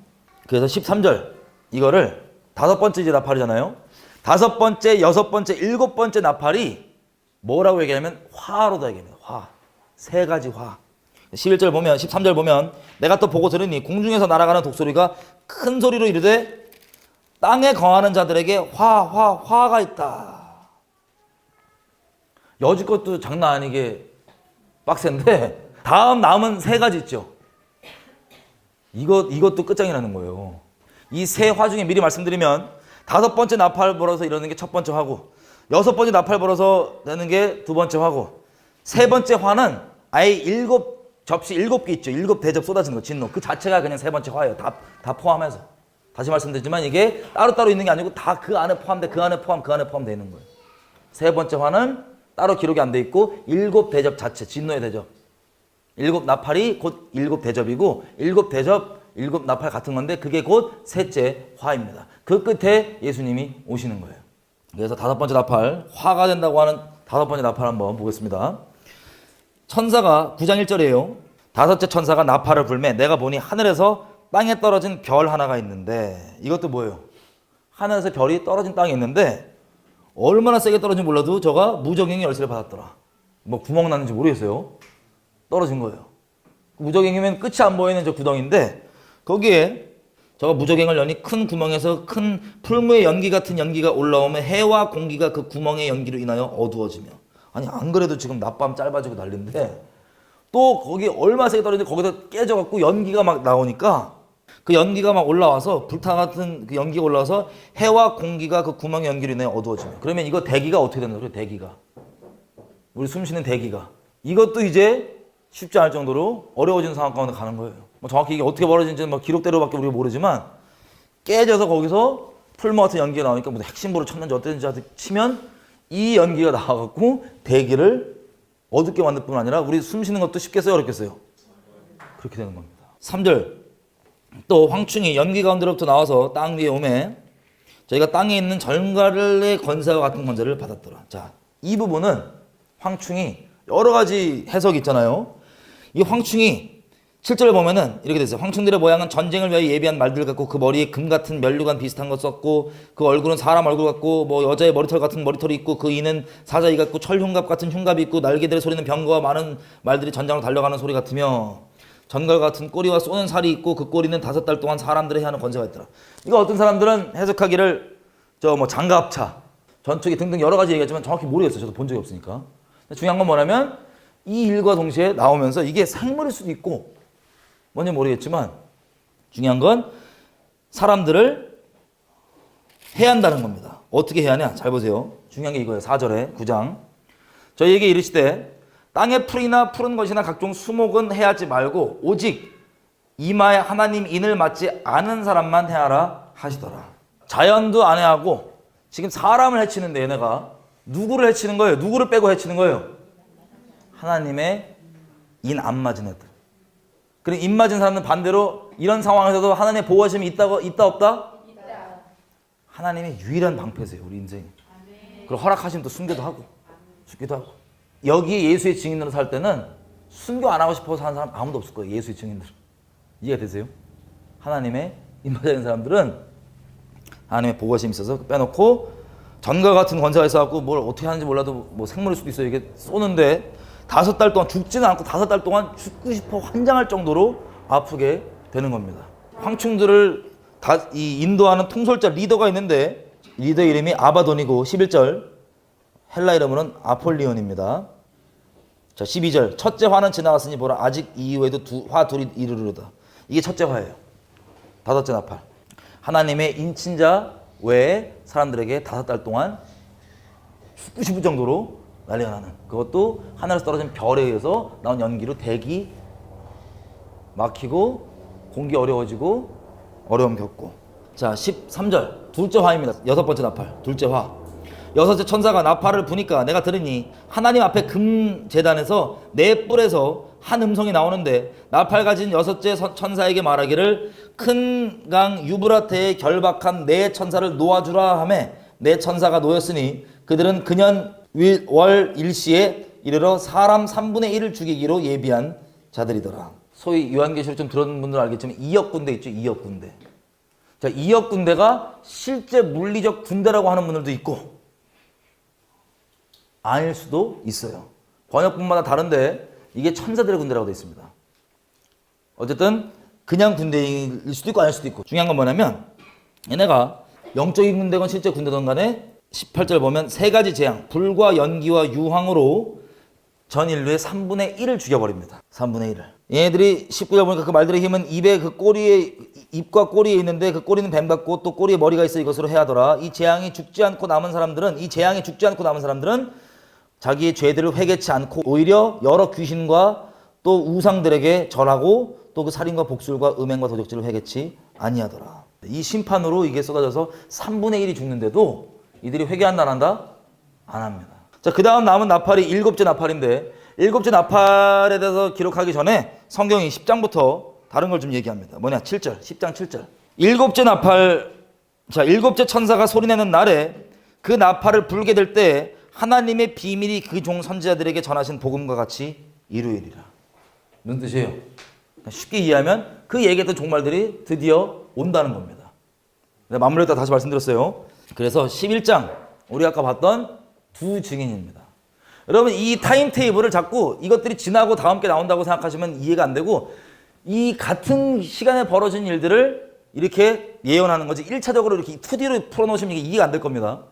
그래서 13절 이거를 5번째 이제 나팔이잖아요. 5번째, 6번째, 7번째 나팔이 뭐라고 얘기하냐면 화로다 얘기합니다. 화. 3가지 화. 11절 보면 13절 보면 내가 또 보고 들으니 공중에서 날아가는 독소리가 큰 소리로 이르되 땅에 거하는 자들에게 화가 있다. 여지껏도 장난 아니게 빡센데 다음 남은 3가지 있죠. 이것도 끝장이라는 거예요. 이 3화 중에 미리 말씀드리면 5번째 나팔 불어서 이러는 게 첫 번째 화고 6번째 나팔 불어서 되는 게 2번째 화고 3번째 화는 아예 7접시 7개 있죠. 7대접 쏟아지는 거 진노. 그 자체가 그냥 3번째 화예요. 다 포함해서. 다시 말씀드리지만 이게 따로따로 있는 게 아니고 다 그 안에 포함돼 그 안에 포함되어 있는 거예요. 3번째 화는 따로 기록이 안 돼 있고 7대접 자체 진노의 대접. 7나팔이 곧 7대접이고 7대접 7나팔 같은 건데 그게 곧 셋째 화입니다. 그 끝에 예수님이 오시는 거예요. 그래서 5번째 나팔 화가 된다고 하는 5번째 나팔 한번 보겠습니다. 천사가 9장 1절이에요. 5째 천사가 나팔을 불매 내가 보니 하늘에서 땅에 떨어진 별 하나가 있는데 이것도 뭐예요? 하늘에서 별이 떨어진 땅에 있는데 얼마나 세게 떨어진지 몰라도 저가 무적행의 열쇠를 받았더라. 뭐 구멍 났는지 모르겠어요. 떨어진 거예요. 무적행이면 끝이 안 보이는 저 구덩인데 거기에 저가 무적행을 여니 큰 구멍에서 큰 풀무의 연기 같은 연기가 올라오면 해와 공기가 그 구멍의 연기로 인하여 어두워지며 아니 안 그래도 지금 낮밤 짧아지고 난리인데 또 거기 얼마 세게 떨어지는데 거기서 깨져갖고 연기가 막 나오니까 그 연기가 막 올라와서 불타 같은 그 연기가 올라와서 해와 공기가 그 구멍의 연기로 인해 어두워지면 그러면 이거 대기가 어떻게 되는 거예요? 대기가 우리 숨 쉬는 대기가 이것도 이제 쉽지 않을 정도로 어려워지는 상황 가운데 가는 거예요. 뭐 정확히 이게 어떻게 벌어진지는 뭐 기록대로밖에 우리가 모르지만 깨져서 거기서 풀모 같은 연기가 나오니까 무슨 핵심부를 쳤는지 어땠는지 치면 이 연기가 나와갖고 대기를 어둡게 만들 뿐 아니라 우리 숨 쉬는 것도 쉽겠어요? 어렵겠어요? 그렇게 되는 겁니다. 3절 또 황충이 연기 가운데로부터 나와서 땅 위에 오매 저희가 땅에 있는 전갈의 권세와 같은 권세를 받았더라. 자, 이 부분은 황충이 여러 가지 해석이 있잖아요. 이 황충이 7절에 보면은 이렇게 됐어요. 황충들의 모양은 전쟁을 위하여 예비한 말들 같고 그 머리에 금 같은 면류관 비슷한 거 썼고 그 얼굴은 사람 얼굴 같고 뭐 여자의 머리털 같은 머리털이 있고 그 이는 사자이 같고 철흉갑 같은 흉갑이 있고 날개들의 소리는 병거와 많은 말들이 전장으로 달려가는 소리 같으며 전갈 같은 꼬리와 쏘는 살이 있고 그 꼬리는 5달 동안 사람들을 해하는 권세가 있더라. 이거 어떤 사람들은 해석하기를 저 뭐 장갑차, 전투기 등등 여러 가지 얘기했지만 정확히 모르겠어요. 저도 본 적이 없으니까. 중요한 건 뭐냐면 이 일과 동시에 나오면서 이게 생물일 수도 있고 뭔지 모르겠지만 중요한 건 사람들을 해한다는 겁니다. 어떻게 해하냐? 잘 보세요. 중요한 게 이거예요. 4절에 9장 저희에게 이르시되 땅의 풀이나 푸른 것이나 각종 수목은 해하지 말고 오직 이마에 하나님 인을 맞지 않은 사람만 해하라 하시더라. 자연도 안 해하고 지금 사람을 해치는데 얘네가 누구를 해치는 거예요? 누구를 빼고 해치는 거예요? 하나님의 인 안 맞은 애들. 그럼 인 맞은 사람은 반대로 이런 상황에서도 하나님의 보호하심이 있다 없다? 있다. 하나님의 유일한 방패세요. 우리 인생에. 그리고 허락하시면 또 순교도 하고 죽기도 하고. 여기 예수의 증인으로 살 때는 순교 안 하고 싶어서 하는 사람 아무도 없을 거예요. 예수의 증인들. 이해가 되세요? 하나님의 인 맞은 사람들은 하나님의 보호하심이 있어서 빼놓고 전과 같은 권세가 있어갖고 뭘 어떻게 하는지 몰라도 뭐 생물일 수도 있어요. 이게 쏘는데 5달 동안 죽지는 않고 5달 동안 죽고 싶어 환장할 정도로 아프게 되는 겁니다. 황충들을 인도하는 통솔자 리더가 있는데 리더 이름이 아바돈이고 11절 헬라 이름으로는 아폴리온입니다. 자 12절 첫째 화는 지나갔으니 보라 아직 이후에도 화 둘이 이르르다. 이게 첫째 화예요. 5째 나팔. 하나님의 인친자 외에 사람들에게 5달 동안 죽고 싶을 정도로 난리가 나는 그것도 하늘에서 떨어진 별에 의해서 나온 연기로 대기 막히고 공기 어려워지고 어려움 겪고 자 13절 둘째 화입니다. 6번째 나팔 둘째 화 6째 천사가 나팔을 부니까 내가 들으니 하나님 앞에 금제단에서 네 뿔에서 한 음성이 나오는데 나팔 가진 6째 천사에게 말하기를 큰 강 유브라테에 결박한 네 천사를 놓아주라 하매 네 천사가 놓였으니 그들은 그년 월 일시에 이르러 사람 3분의 1을 죽이기로 예비한 자들이더라. 소위 요한계시록 좀 들은 분들은 알겠지만 2억 군대 있죠. 2억 군대. 자, 2억 군대가 실제 물리적 군대라고 하는 분들도 있고 아닐 수도 있어요. 번역본마다 다른데 이게 천사들의 군대라고 되어 있습니다. 어쨌든 그냥 군대일 수도 있고 아닐 수도 있고 중요한 건 뭐냐면 얘네가 영적인 군대건 실제 군대든 간에 18절 보면 세 가지 재앙, 불과 연기와 유황으로 전 인류의 3분의 1을 죽여버립니다. 3분의 1을. 얘네들이 19절 보니까 그 말들의 힘은 입에 그 꼬리에 입과 꼬리에 있는데 그 꼬리는 뱀 같고 또 꼬리에 머리가 있어 이것으로 해하더라. 이 재앙이 죽지 않고 남은 사람들은 자기의 죄들을 회개치 않고 오히려 여러 귀신과 또 우상들에게 절하고 또 그 살인과 복술과 음행과 도적질을 회개치 아니하더라. 이 심판으로 이게 쏟아져서 3분의 1이 죽는데도 이들이 회개한다 안 한다? 안 합니다. 자, 그 다음 남은 나팔이 7째 나팔인데 7째 나팔에 대해서 기록하기 전에 성경이 10장부터 다른 걸 좀 얘기합니다. 뭐냐? 7절, 10장 7절. 7째 나팔, 자, 7째 천사가 소리내는 날에 그 나팔을 불게 될 때 하나님의 비밀이 그 종 선지자들에게 전하신 복음과 같이 이루이리라. 무슨 뜻이에요? 쉽게 이해하면 그 얘기했던 종말들이 드디어 온다는 겁니다. 마무리했다 다시 말씀드렸어요. 그래서 11장 우리 아까 봤던 두 증인입니다. 여러분 이 타임테이블을 자꾸 이것들이 지나고 다음 게 나온다고 생각하시면 이해가 안 되고 이 같은 시간에 벌어진 일들을 이렇게 예언하는 거지 1차적으로 이렇게 2D로 풀어놓으시면 이게 이해가 안 될 겁니다.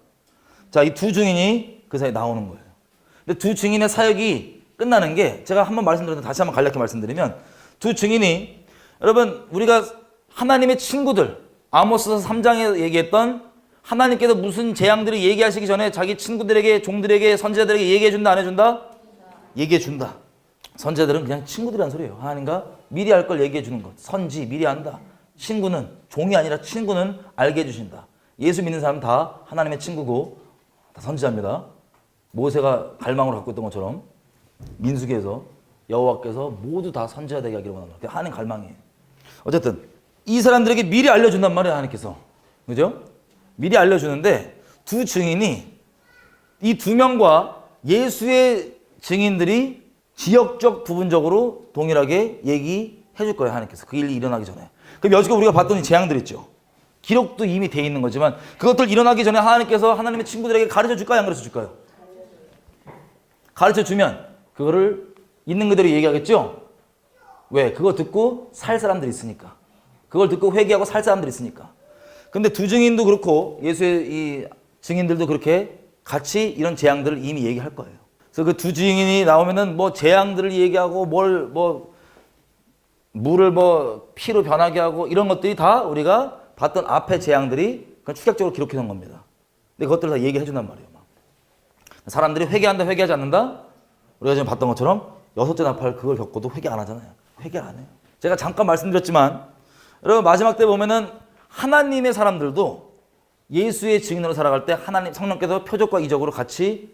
자, 이 두 증인이 그 사이에 나오는 거예요. 근데 두 증인의 사역이 끝나는 게 제가 한번 말씀드렸는데 다시 한번 간략히 말씀드리면 두 증인이 여러분 우리가 하나님의 친구들 아모스서 3장에 얘기했던 하나님께서 무슨 재앙들을 얘기하시기 전에 자기 친구들에게 종들에게 선지자들에게 얘기해준다 안 해준다? 얘기해준다. 선지자들은 그냥 친구들이란 소리예요. 하나님과 미리 할 걸 얘기해주는 것. 선지 미리 한다. 친구는 종이 아니라 친구는 알게 해주신다. 예수 믿는 사람은 다 하나님의 친구고 다 선지자입니다. 모세가 갈망으로 갖고 있던 것처럼 민수기에서 여호와께서 모두 다 선지자 되게 하기를 원한다. 하나님 갈망이에요. 어쨌든 이 사람들에게 미리 알려준단 말이에요. 하나님께서. 그죠? 미리 알려주는데 두 증인이 이 두 명과 예수의 증인들이 지역적 부분적으로 동일하게 얘기해 줄 거예요. 하나님께서. 그 일이 일어나기 전에. 그럼 여지껏 우리가 봤던 이 재앙들 있죠. 기록도 이미 돼 있는 거지만 그것들 일어나기 전에 하나님께서 하나님의 친구들에게 가르쳐 줄까요? 안 가르쳐 줄까요? 가르쳐 주면 그거를 있는 그대로 얘기하겠죠? 왜? 그거 듣고 살 사람들이 있으니까. 그걸 듣고 회개하고 살 사람들이 있으니까. 근데 두 증인도 그렇고 예수의 이 증인들도 그렇게 같이 이런 재앙들을 이미 얘기할 거예요. 그래서 그 두 증인이 나오면은 뭐 재앙들을 얘기하고 물을 피로 변하게 하고 이런 것들이 다 우리가 봤던 앞의 재앙들이 그냥 축약적으로 기록해 놓은 겁니다. 근데 그것들을 다 얘기해 준단 말이에요. 막. 사람들이 회개한다, 회개하지 않는다? 우리가 지금 봤던 것처럼 6째 나팔 그걸 겪고도 회개 안 하잖아요. 회개를 안 해요. 제가 잠깐 말씀드렸지만 여러분 마지막 때 보면은 하나님의 사람들도 예수의 증인으로 살아갈 때 하나님 성령께서 표적과 이적으로 같이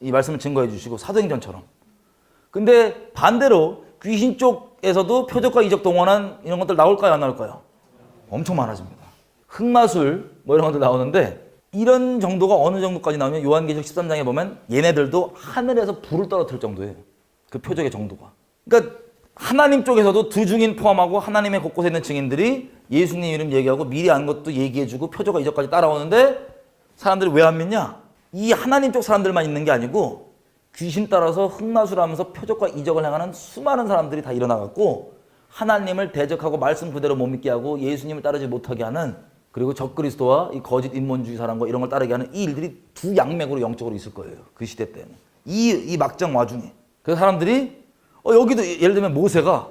이 말씀을 증거해 주시고 사도행전처럼. 근데 반대로 귀신 쪽에서도 표적과 이적 동원한 이런 것들 나올까요? 안 나올까요? 엄청 많아집니다. 흑마술 뭐 이런 것들 나오는데 이런 정도가 어느 정도까지 나오면 요한계시록 13장에 보면 얘네들도 하늘에서 불을 떨어뜨릴 정도예요. 그 표적의 정도가. 그러니까 하나님 쪽에서도 두 증인 포함하고 하나님의 곳곳에 있는 증인들이 예수님 이름 얘기하고 미리 안 것도 얘기해주고 표적과 이적까지 따라오는데 사람들이 왜 안 믿냐? 이 하나님 쪽 사람들만 있는 게 아니고 귀신 따라서 흑마술하면서 표적과 이적을 행하는 수많은 사람들이 다 일어나갖고 하나님을 대적하고 말씀 그대로 못 믿게 하고 예수님을 따르지 못하게 하는 그리고 적그리스도와 이 거짓 인본주의 사람과 이런 걸 따르게 하는 이 일들이 두 양맥으로 영적으로 있을 거예요. 그 시대 때는. 이 막장 와중에. 그래서 사람들이 여기도 예를 들면 모세가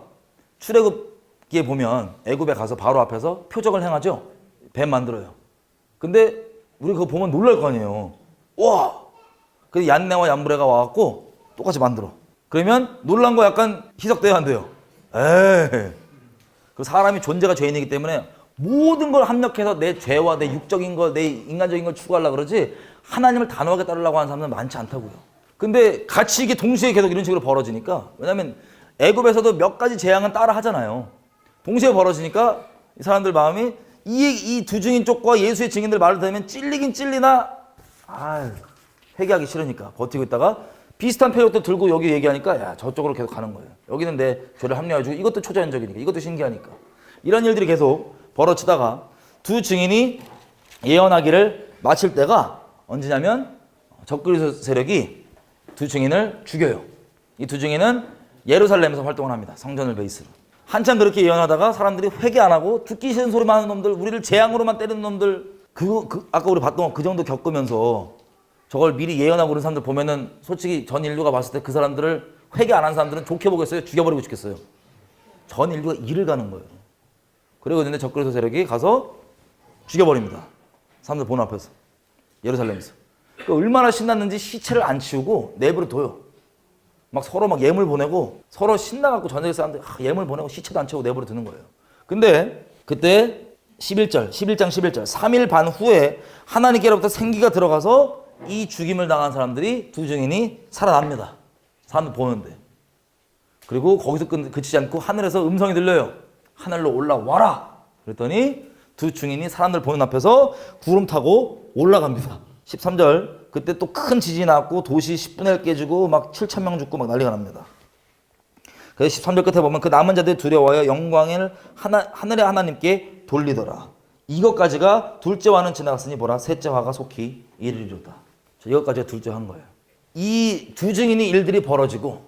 출애굽기에 보면 애굽에 가서 바로 앞에서 표적을 행하죠. 뱀 만들어요. 근데 우리 그거 보면 놀랄 거 아니에요. 와! 그래서 얀네와 얀브레가 와갖고 똑같이 만들어. 그러면 놀란 거 약간 희석돼야 안 돼요. 에이. 그 사람이 존재가 죄인이기 때문에 모든 걸 합력해서 내 죄와 내 육적인 거, 내 인간적인 걸 추구하려고 그러지 하나님을 단호하게 따르려고 하는 사람들은 많지 않다고요. 근데 같이 이게 동시에 계속 이런 식으로 벌어지니까 왜냐면 애굽에서도 몇 가지 재앙은 따라 하잖아요. 동시에 벌어지니까 이 사람들 마음이 이 두 증인 쪽과 예수의 증인들 말을 들으면 찔리긴 찔리나 회개하기 싫으니까 버티고 있다가 비슷한 표적도 들고 여기 얘기하니까 야 저쪽으로 계속 가는 거예요. 여기는 내 죄를 합리화해주고 이것도 초자연적이니까 이것도 신기하니까 이런 일들이 계속 벌어지다가 두 증인이 예언하기를 마칠 때가 언제냐면 적그리스도 세력이 두 증인을 죽여요. 이 두 증인은 예루살렘에서 활동을 합니다. 성전을 베이스로. 한참 그렇게 예언하다가 사람들이 회개 안 하고 듣기 싫은 소리만 하는 놈들, 우리를 재앙으로만 때리는 놈들, 아까 우리 봤던 그 정도 겪으면서 저걸 미리 예언하고 그런 사람들 보면은 솔직히 전 인류가 봤을 때 그 사람들을 회개 안 한 사람들은 좋게 보겠어요? 죽여버리고 싶겠어요? 전 인류가 이를 가는 거예요. 그리고 근데 적그리스도 세력이 가서 죽여버립니다. 사람들 보는 앞에서. 예루살렘에서. 그러니까 얼마나 신났는지 시체를 안 치우고 내버려 둬요. 막 서로 막 예물 보내고 서로 신나갖고 전쟁 사람들 예물 보내고 시체도 안 채우고 내버려 두는 거예요. 근데 그때 11장 11절 3일 반 후에 하나님께로부터 생기가 들어가서 이 죽임을 당한 사람들이 두 증인이 살아납니다. 사람들 보는데. 그리고 거기서 그치지 않고 하늘에서 음성이 들려요. 하늘로 올라와라. 그랬더니 두 증인이 사람들 보는 앞에서 구름 타고 올라갑니다. 13절 그때 또 큰 지진이 났고 도시 10분의 1 깨지고 막 7,000명 죽고 막 난리가 납니다. 그래서 13절 끝에 보면 그 남은 자들이 두려워하여 영광을 하늘의 하나님께 돌리더라. 이것까지가 둘째 화는 지나갔으니 보라 셋째 화가 속히 이르리로다. 이것까지가 둘째 화인 거예요. 이 두 증인이 일들이 벌어지고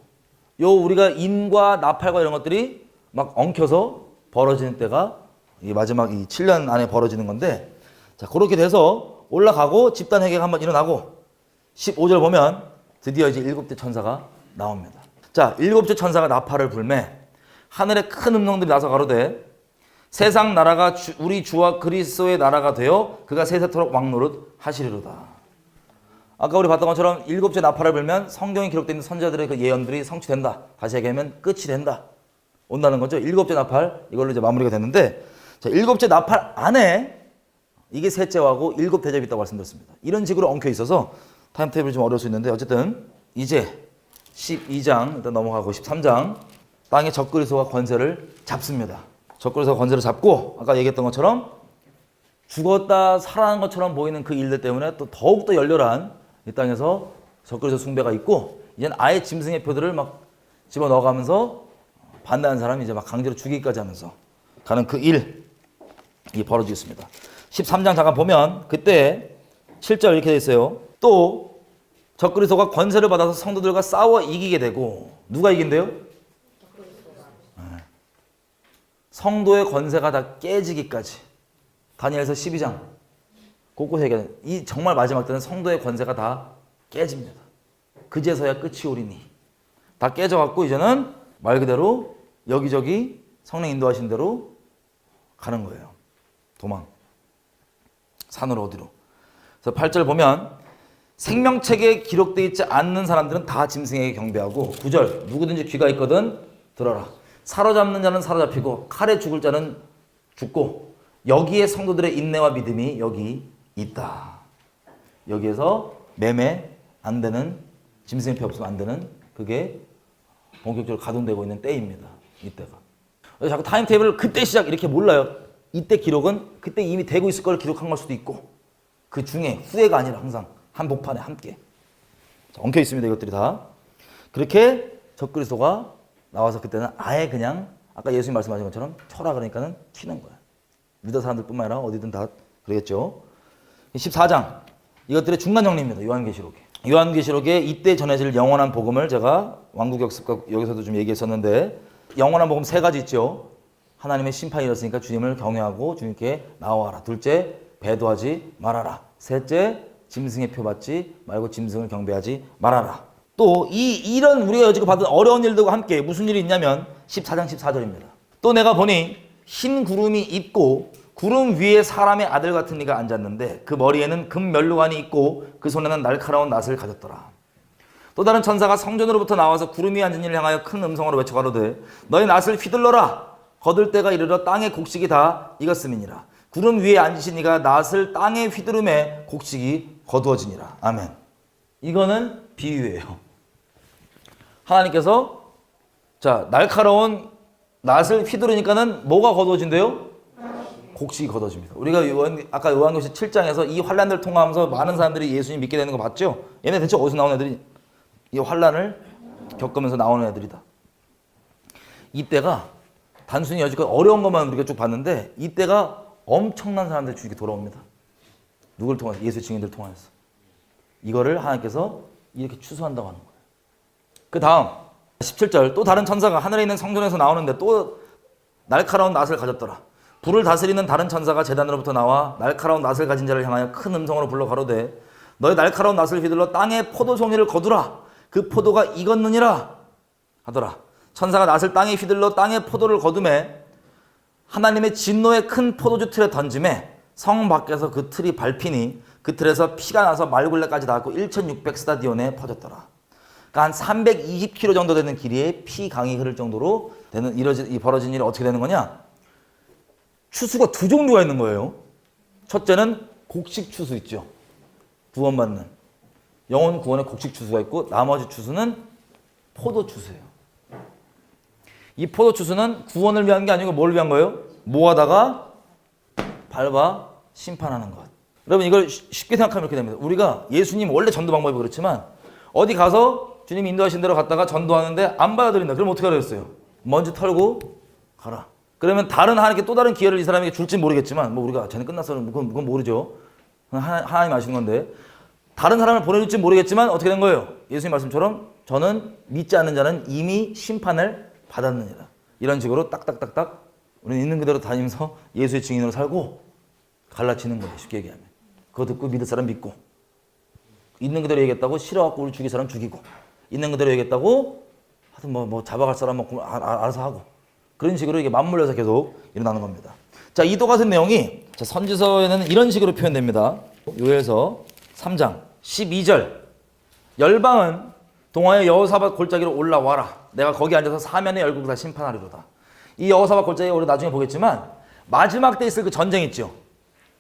우리가 인과 나팔과 이런 것들이 막 엉켜서 벌어지는 때가 이 마지막 이 7년 안에 벌어지는 건데 자 그렇게 돼서 올라가고 집단 회개가 한번 일어나고 15절 보면 드디어 이제 7대 천사가 나옵니다. 자, 일곱째 천사가 나팔을 불매 하늘에 큰 음성들이 나서 가로되 세상 나라가 우리 주와 그리스도의 나라가 되어 그가 세세토록 왕노릇 하시리로다. 아까 우리 봤던 것처럼 일곱째 나팔을 불면 성경에 기록되어 있는 선지자들의 그 예언들이 성취된다. 다시 얘기하면 끝이 된다. 온다는 거죠. 일곱째 나팔, 이걸로 이제 마무리가 됐는데, 자, 일곱째 나팔 안에 이게 셋째하고 일곱 대접이 있다고 말씀드렸습니다. 이런 식으로 엉켜 있어서 타임테이블이 좀 어려울 수 있는데, 어쨌든 이제 12장 일단 넘어가고 13장 땅의 적그리스도가 권세를 잡습니다. 적그리스도가 권세를 잡고 아까 얘기했던 것처럼 죽었다 살아난 것처럼 보이는 그 일들 때문에 또 더욱더 열렬한 이 땅에서 적그리스도 숭배가 있고, 이제는 아예 짐승의 표들을 막 집어넣어가면서 반대하는 사람이 이제 막 강제로 죽이기까지 하면서 가는 그 일이 벌어지겠습니다. 13장 잠깐 보면 그때 7절 이렇게 돼 있어요. 또 적그리스도가 권세를 받아서 성도들과 싸워 이기게 되고, 누가 이긴대요? 성도의 권세가 다 깨지기까지. 다니엘서 12장 곳곳에 얘기하는 이 정말 마지막 때는 성도의 권세가 다 깨집니다. 그제서야 끝이 오리니. 다 깨져갖고 이제는 말 그대로 여기저기 성령 인도하신 대로 가는 거예요. 도망. 산으로 어디로. 그래서 8절 보면 생명책에 기록되어 있지 않는 사람들은 다 짐승에게 경배하고, 9절 누구든지 귀가 있거든 들어라. 사로잡는 자는 사로잡히고 칼에 죽을 자는 죽고 여기에 성도들의 인내와 믿음이 여기 있다. 여기에서 매매 안 되는, 짐승의 표 없으면 안 되는, 그게 본격적으로 가동되고 있는 때입니다. 이때가. 자꾸 타임테이블을 그때 시작 이렇게 몰라요. 이때 기록은 그때 이미 되고 있을 걸 기록한 걸 수도 있고, 그 중에 후회가 아니라 항상 한복판에 함께 엉켜 있습니다. 이것들이 다. 그렇게 적그리스도가 나와서 그때는 아예 그냥 아까 예수님 말씀하신 것처럼 쳐라 그러니까는 튀는 거야. 유다 사람들뿐만 아니라 어디든 다 그러겠죠. 14장 이것들의 중간 정리입니다. 요한계시록에. 요한계시록에 이때 전해질 영원한 복음을 제가 왕국역습과 여기서도 좀 얘기했었는데, 영원한 복음 세 가지 있죠. 하나님의 심판이 일었으니까 주님을 경외하고 주님께 나와라. 둘째, 배도하지 말아라. 셋째, 짐승의 표 받지 말고 짐승을 경배하지 말아라. 또 이런 우리가 여지껏 받은 어려운 일들과 함께 무슨 일이 있냐면 14장 14절입니다. 또 내가 보니 흰 구름이 있고 구름 위에 사람의 아들 같은 이가 앉았는데 그 머리에는 금 면류관이 있고 그 손에는 날카로운 낫을 가졌더라. 또 다른 천사가 성전으로부터 나와서 구름 위에 앉은 이를 향하여 큰 음성으로 외쳐 가로되 너희 낫을 휘둘러라. 거둘 때가 이르러 땅의 곡식이 다 익었음이니라. 구름 위에 앉으신 이가 낫을 땅에 휘두름에 곡식이 거두어지니라. 아멘. 이거는 비유예요. 하나님께서 자 날카로운 낫을 휘두르니까는 뭐가 거두어진대요? 곡식이 거두어집니다. 우리가 아까 요한계시 7장에서 이 환란을 통하면서 많은 사람들이 예수님 믿게 되는 거 봤죠? 얘네 대체 어디서 나온 애들이 이 환란을 겪으면서 나오는 애들이다. 이때가 단순히 여지껏 어려운 것만 우리가 쭉 봤는데 이때가 엄청난 사람들 주위에 돌아옵니다. 누굴 통해서? 예수 증인들 통해서. 이거를 하나님께서 이렇게 추수한다고 하는 거예요. 그 다음 17절 또 다른 천사가 하늘에 있는 성전에서 나오는데 또 날카로운 낫을 가졌더라. 불을 다스리는 다른 천사가 제단으로부터 나와 날카로운 낫을 가진 자를 향하여 큰 음성으로 불러 가로되 너의 날카로운 낫을 휘둘러 땅에 포도 송이를 거두라. 그 포도가 익었느니라 하더라. 천사가 낫을 땅에 휘둘러 땅에 포도를 거두매 하나님의 진노의 큰 포도주 틀에 던짐에 성 밖에서 그 틀이 밟히니 그 틀에서 피가 나서 말굴레까지 닿았고 1600스타디온에 퍼졌더라. 그러니까 한 320km 정도 되는 길이에 피 강이 흐를 정도로 되는 이 벌어진 일이 어떻게 되는 거냐? 추수가 두 종류가 있는 거예요. 첫째는 곡식 추수 있죠. 구원받는 영혼 구원의 곡식 추수가 있고 나머지 추수는 포도 추수예요. 이 포도 추수는 구원을 위한 게 아니고 뭘 위한 거예요? 모아다가 밟아 심판하는 것. 여러분 이걸 쉽게 생각하면 이렇게 됩니다. 우리가 예수님 원래 전도 방법이 그렇지만 어디 가서 주님이 인도하신 대로 갔다가 전도하는데 안 받아들인다. 그럼 어떻게 하라 했어요? 먼지 털고 가라. 그러면 다른 하나님께 또 다른 기회를 이 사람에게 줄지 모르겠지만 뭐 우리가 쟤는 끝났어. 그건 모르죠. 하나님 아시는 건데 다른 사람을 보내줄지 모르겠지만 어떻게 된 거예요? 예수님 말씀처럼 저는 믿지 않는 자는 이미 심판을 받았느니라. 이런 식으로 딱딱딱딱 우리는 있는 그대로 다니면서 예수의 증인으로 살고 갈라치는 거예요. 쉽게 얘기하면. 그거 듣고 믿을 사람 믿고 있는 그대로 얘기했다고 싫어갖고 우리 죽일 사람 죽이고 있는 그대로 얘기했다고 하여튼 뭐 잡아갈 사람 뭐 알아서 하고 그런 식으로 이게 맞물려서 계속 일어나는 겁니다. 자, 이도 같은 내용이 자, 선지서에는 이런 식으로 표현됩니다. 요엘서 3장 12절 열방은 동화의 여호사밧 골짜기로 올라와라. 내가 거기 앉아서 사면의 열국을 다 심판하리로다. 이 여호사밧 골짜기 우리 나중에 보겠지만 마지막 때 있을 그 전쟁 있죠.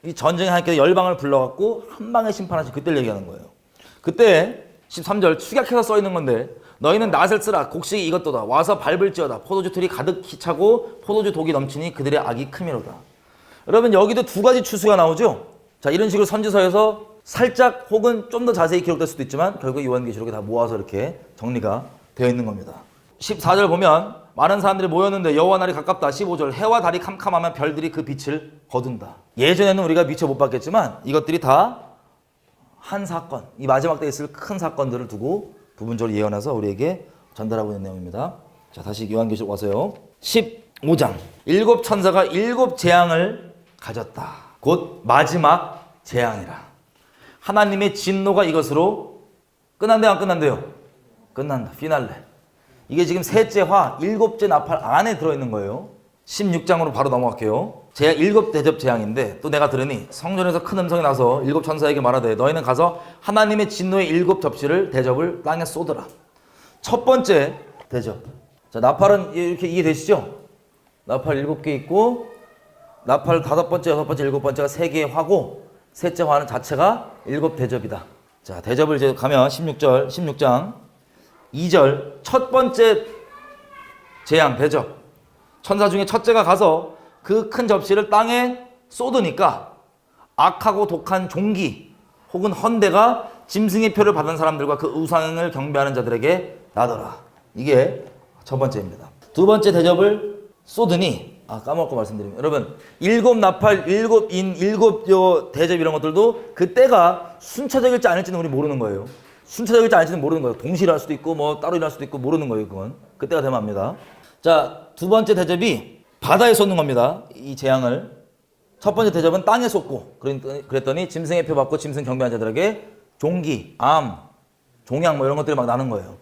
이 전쟁에 하나님께서 열방을 불러갖고 한 방에 심판하신 그때를 얘기하는 거예요. 그때 13절 축약해서 써 있는 건데 너희는 낫을 쓰라 곡식이 이것도다 와서 밟을지어다 포도주 틀이 가득히 차고 포도주 독이 넘치니 그들의 악이 크미로다. 여러분 여기도 두 가지 추수가 나오죠. 자, 이런 식으로 선지서에서 살짝 혹은 좀 더 자세히 기록될 수도 있지만 결국 요한계시록에 다 모아서 이렇게 정리가 되어 있는 겁니다. 14절 보면 많은 사람들이 모였는데 여호와 날이 가깝다. 15절 해와 달이 캄캄하면 별들이 그 빛을 거둔다. 예전에는 우리가 미처 못 봤겠지만 이것들이 다 한 사건, 이 마지막 때 있을 큰 사건들을 두고 부분적으로 예언해서 우리에게 전달하고 있는 내용입니다. 자, 다시 요한계시록 와서요. 15장 일곱 천사가 일곱 재앙을 가졌다. 곧 마지막 재앙이라. 하나님의 진노가 이것으로 끝난대요, 안 끝난대요? 끝난다. 피날레. 이게 지금 셋째 화, 일곱째 나팔 안에 들어있는 거예요. 16장으로 바로 넘어갈게요. 일곱 대접 재앙인데 또 내가 들으니 성전에서 큰 음성이 나서 일곱 천사에게 말하되 너희는 가서 하나님의 진노의 일곱 접시를 대접을 땅에 쏟으라. 첫 번째 대접. 자, 나팔은 이렇게 이해되시죠? 나팔 7개 있고 나팔 5번째, 6번째, 7번째가 3개의 화고 셋째 화는 자체가 일곱 대접이다. 자, 대접을 이제 가면 16장 2절 첫 번째 재앙 대접. 천사 중에 첫째가 가서 그 큰 접시를 땅에 쏟으니까 악하고 독한 종기 혹은 헌대가 짐승의 표를 받은 사람들과 그 우상을 경배하는 자들에게 나더라. 이게 첫 번째입니다. 두 번째 대접을 쏟으니 까먹고 말씀드리면 여러분 일곱 나팔, 일곱 인, 일곱 대접 이런 것들도 그 때가 순차적일지 아닐지는 우리 모르는 거예요. 순차적일지 아닐지는 모르는 거예요. 동시에 일어날 수도 있고 뭐 따로 일어날 수도 있고 모르는 거예요. 그건 그때가 되면 압니다. 자, 두 번째 대접이 바다에 쏟는 겁니다. 이 재앙을. 첫 번째 대접은 땅에 쏟고 그랬더니 짐승의 표 받고 짐승 경배한 자들에게 종기, 암, 종양 뭐 이런 것들이 막 나는 거예요.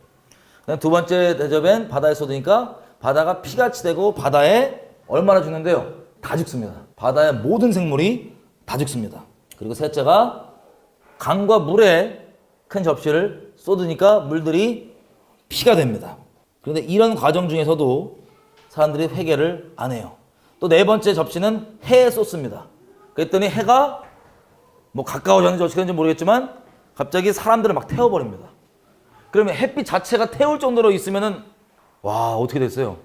두 번째 대접엔 바다에 쏟으니까 바다가 피같이 되고 바다에 얼마나 죽는데요? 다 죽습니다. 바다의 모든 생물이 다 죽습니다. 그리고 셋째가 강과 물에 큰 접시를 쏟으니까 물들이 피가 됩니다. 그런데 이런 과정 중에서도 사람들이 회개를 안 해요. 또 네 번째 접시는 해에 쏟습니다. 그랬더니 해가 뭐 가까워졌는지 어떻게 되는지 모르겠지만 갑자기 사람들을 막 태워버립니다. 그러면 햇빛 자체가 태울 정도로 있으면은 와 어떻게 됐어요?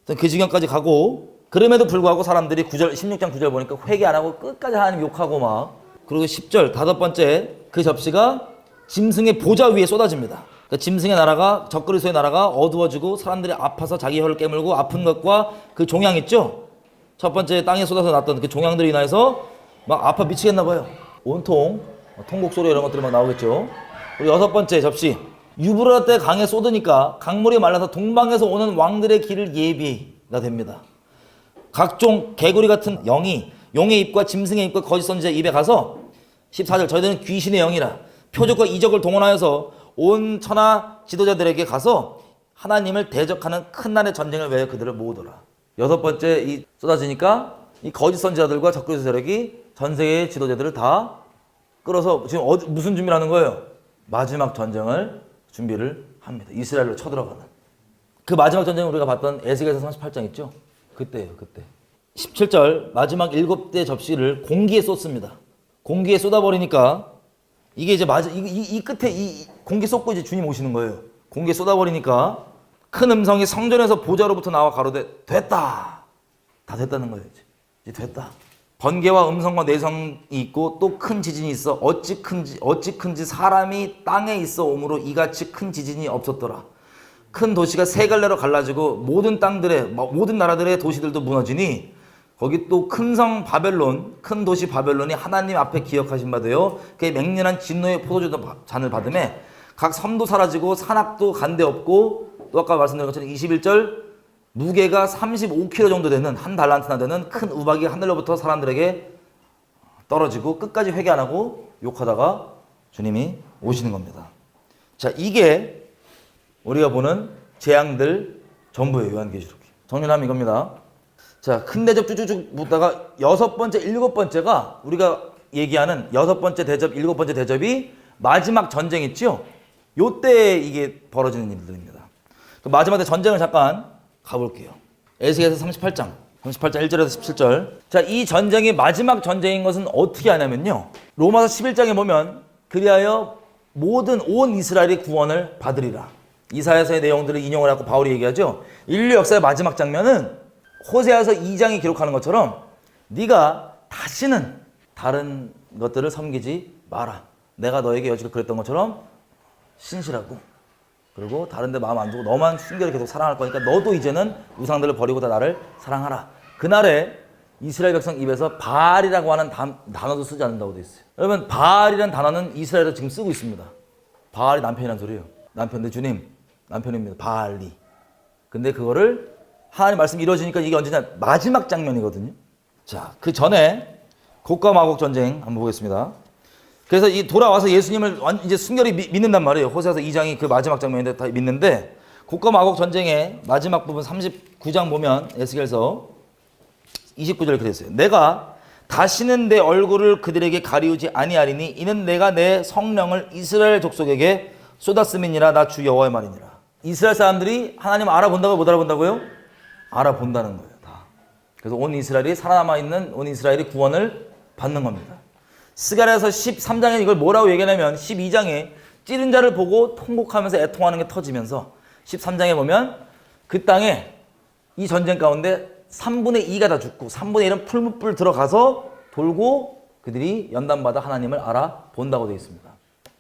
그 지경까지 가고 그럼에도 불구하고 사람들이 16장 9절 보니까 회개 안 하고 끝까지 하나님 욕하고 막 그리고 10절 다섯 번째 그 접시가 짐승의 보좌 위에 쏟아집니다. 그러니까 짐승의 나라가 적그리스도의 나라가 어두워지고 사람들이 아파서 자기 혀를 깨물고 아픈 것과 그 종양 있죠? 첫 번째 땅에 쏟아서 났던 그 종양들로 인해서 막 아파 미치겠나 봐요. 온통 통곡 소리 이런 것들이 막 나오겠죠. 그리고 여섯 번째 접시 유브라데 강에 쏟으니까 강물이 말라서 동방에서 오는 왕들의 길을 예비가 됩니다. 각종 개구리 같은 영이 용의 입과 짐승의 입과 거짓 선지자의 입에 가서 14절 저희들은 귀신의 영이라 표적과 이적을 동원하여서 온 천하 지도자들에게 가서 하나님을 대적하는 큰 날의 전쟁을 위하여 그들을 모으더라. 여섯 번째 이 쏟아지니까 이 거짓 선지자들과 적그리스도 세력이 전 세계의 지도자들을 다 끌어서 지금 무슨 준비를 하는 거예요? 마지막 전쟁을 준비를 합니다. 이스라엘로 쳐들어가는. 그 마지막 전쟁을 우리가 봤던 에스겔서 38장 있죠? 그때예요, 그때. 17절 마지막 7대 접시를 공기에 쏟습니다. 공기에 쏟아버리니까 이게 이제 이 끝에 이 공기 쏟고 이제 주님 오시는 거예요. 공기에 쏟아버리니까 큰 음성이 성전에서 보좌로부터 나와 가로되 됐다. 다 됐다는 거예요. 이제 됐다. 번개와 음성과 내성이 있고 또 큰 지진이 있어 어찌 큰지 사람이 땅에 있어 오므로 이같이 큰 지진이 없었더라. 큰 도시가 세 갈래로 갈라지고 모든 땅들의 모든 나라들의 도시들도 무너지니 거기 또 큰 성 바벨론, 큰 도시 바벨론이 하나님 앞에 기억하신 바 되어 그의 맹렬한 진노의 포도주 잔을 받음에 각 섬도 사라지고 산악도 간데 없고 또 아까 말씀드린 것처럼 21절 무게가 35kg 정도 되는 한 달란트나 되는 큰 우박이 하늘로부터 사람들에게 떨어지고 끝까지 회개 안 하고 욕하다가 주님이 오시는 겁니다. 자, 이게 우리가 보는 재앙들 전부예요. 요한계시록이. 정리하면 이겁니다. 자, 큰 대접 쭉쭉쭉 보다가 6번째, 7번째가 우리가 얘기하는 6번째 대접, 7번째 대접이 마지막 전쟁 있죠? 요때 이게 벌어지는 일들입니다. 그 마지막에 전쟁을 잠깐 가볼게요. 에스겔서 38장 1절에서 17절. 자, 이 전쟁이 마지막 전쟁인 것은 어떻게 하냐면요. 로마서 11장에 보면 그리하여 모든 온 이스라엘이 구원을 받으리라. 이사야서의 내용들을 인용을 하고 바울이 얘기하죠. 인류 역사의 마지막 장면은 호세아서 2장이 기록하는 것처럼 네가 다시는 다른 것들을 섬기지 마라. 내가 너에게 여지껏 그랬던 것처럼 신실하고 그리고 다른 데 마음 안 두고 너만 순결히 계속 사랑할 거니까 너도 이제는 우상들을 버리고 다 나를 사랑하라. 그날에 이스라엘 백성 입에서 바알이라고 하는 단어도 쓰지 않는다고 되어 있어요. 여러분, 바알이라는 단어는 이스라엘에서 지금 쓰고 있습니다. 바알이 남편이라는 소리예요. 남편인데 주님, 남편입니다. 바알이. 근데 그거를 하나님 말씀이 이루어지니까 이게 언제냐? 마지막 장면이거든요. 자, 그 전에 곡과 마곡 전쟁 한번 보겠습니다. 그래서 이 돌아와서 예수님을 이제 순결히 믿는단 말이에요. 호세아서 2장이 그 마지막 장면인데 다 믿는데, 곡과 마곡 전쟁의 마지막 부분 39장 보면 에스겔서 29절에 그렇게 됐어요. 내가 다시는 내 얼굴을 그들에게 가리우지 아니하리니 이는 내가 내 성령을 이스라엘 족속에게 쏟았음이니라. 나 주 여호와의 말이니라. 이스라엘 사람들이 하나님을 알아본다고요? 못 알아본다고요? 알아본다는 거예요. 다. 그래서 온 이스라엘이 살아남아있는 온 이스라엘이 구원을 받는 겁니다. 스가랴서 13장에 이걸 뭐라고 얘기하냐면 12장에 찌른 자를 보고 통곡하면서 애통하는 게 터지면서 13장에 보면 그 땅에 이 전쟁 가운데 3분의 2가 다 죽고 3분의 1은 풀무불 들어가서 돌고 그들이 연단받아 하나님을 알아본다고 되어 있습니다.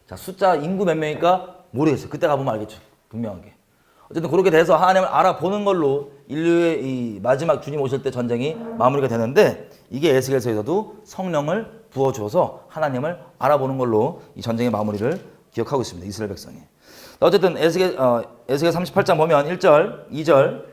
자, 숫자 인구 몇 명일까 모르겠어요. 그때 가보면 알겠죠. 분명하게. 어쨌든 그렇게 돼서 하나님을 알아보는 걸로 인류의 이 마지막 주님 오실 때 전쟁이 마무리가 되는데, 이게 에스겔서에서도 성령을 부어주어서 하나님을 알아보는 걸로 이 전쟁의 마무리를 기억하고 있습니다. 이스라엘 백성이. 어쨌든 에스겔 38장 보면 1절, 2절.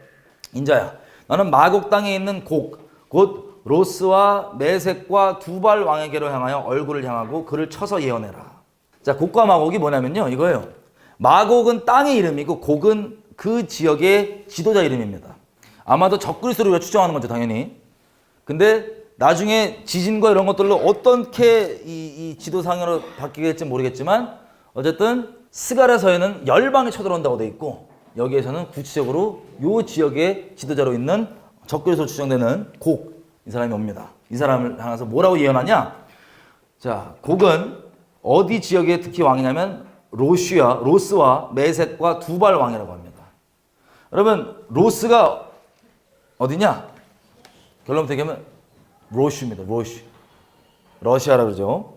인자야, 너는 마곡 땅에 있는 곡, 곧 로스와 메색과 두발 왕에게로 향하여 얼굴을 향하고 그를 쳐서 예언해라. 자, 곡과 마곡이 뭐냐면요, 이거예요. 마곡은 땅의 이름이고 곡은 그 지역의 지도자 이름입니다. 아마도 적그리스도로 우리가 추정하는 거죠, 당연히. 근데 나중에 지진과 이런 것들로 어떻게 이 지도상으로 바뀌게 될지 모르겠지만, 어쨌든 스가랴서에는 열방이 쳐들어온다고 돼 있고, 여기에서는 구체적으로 이 지역의 지도자로 있는 적그리스도로 추정되는 곡, 이 사람이 옵니다. 이 사람을 향해서 뭐라고 예언하냐? 자, 곡은 어디 지역의 특히 왕이냐면 로스와 메색과 두발 왕이라고 합니다. 여러분, 로스가 어디냐? 결론부터 얘기하면 로슈입니다. 로슈. 러시아라고 그러죠.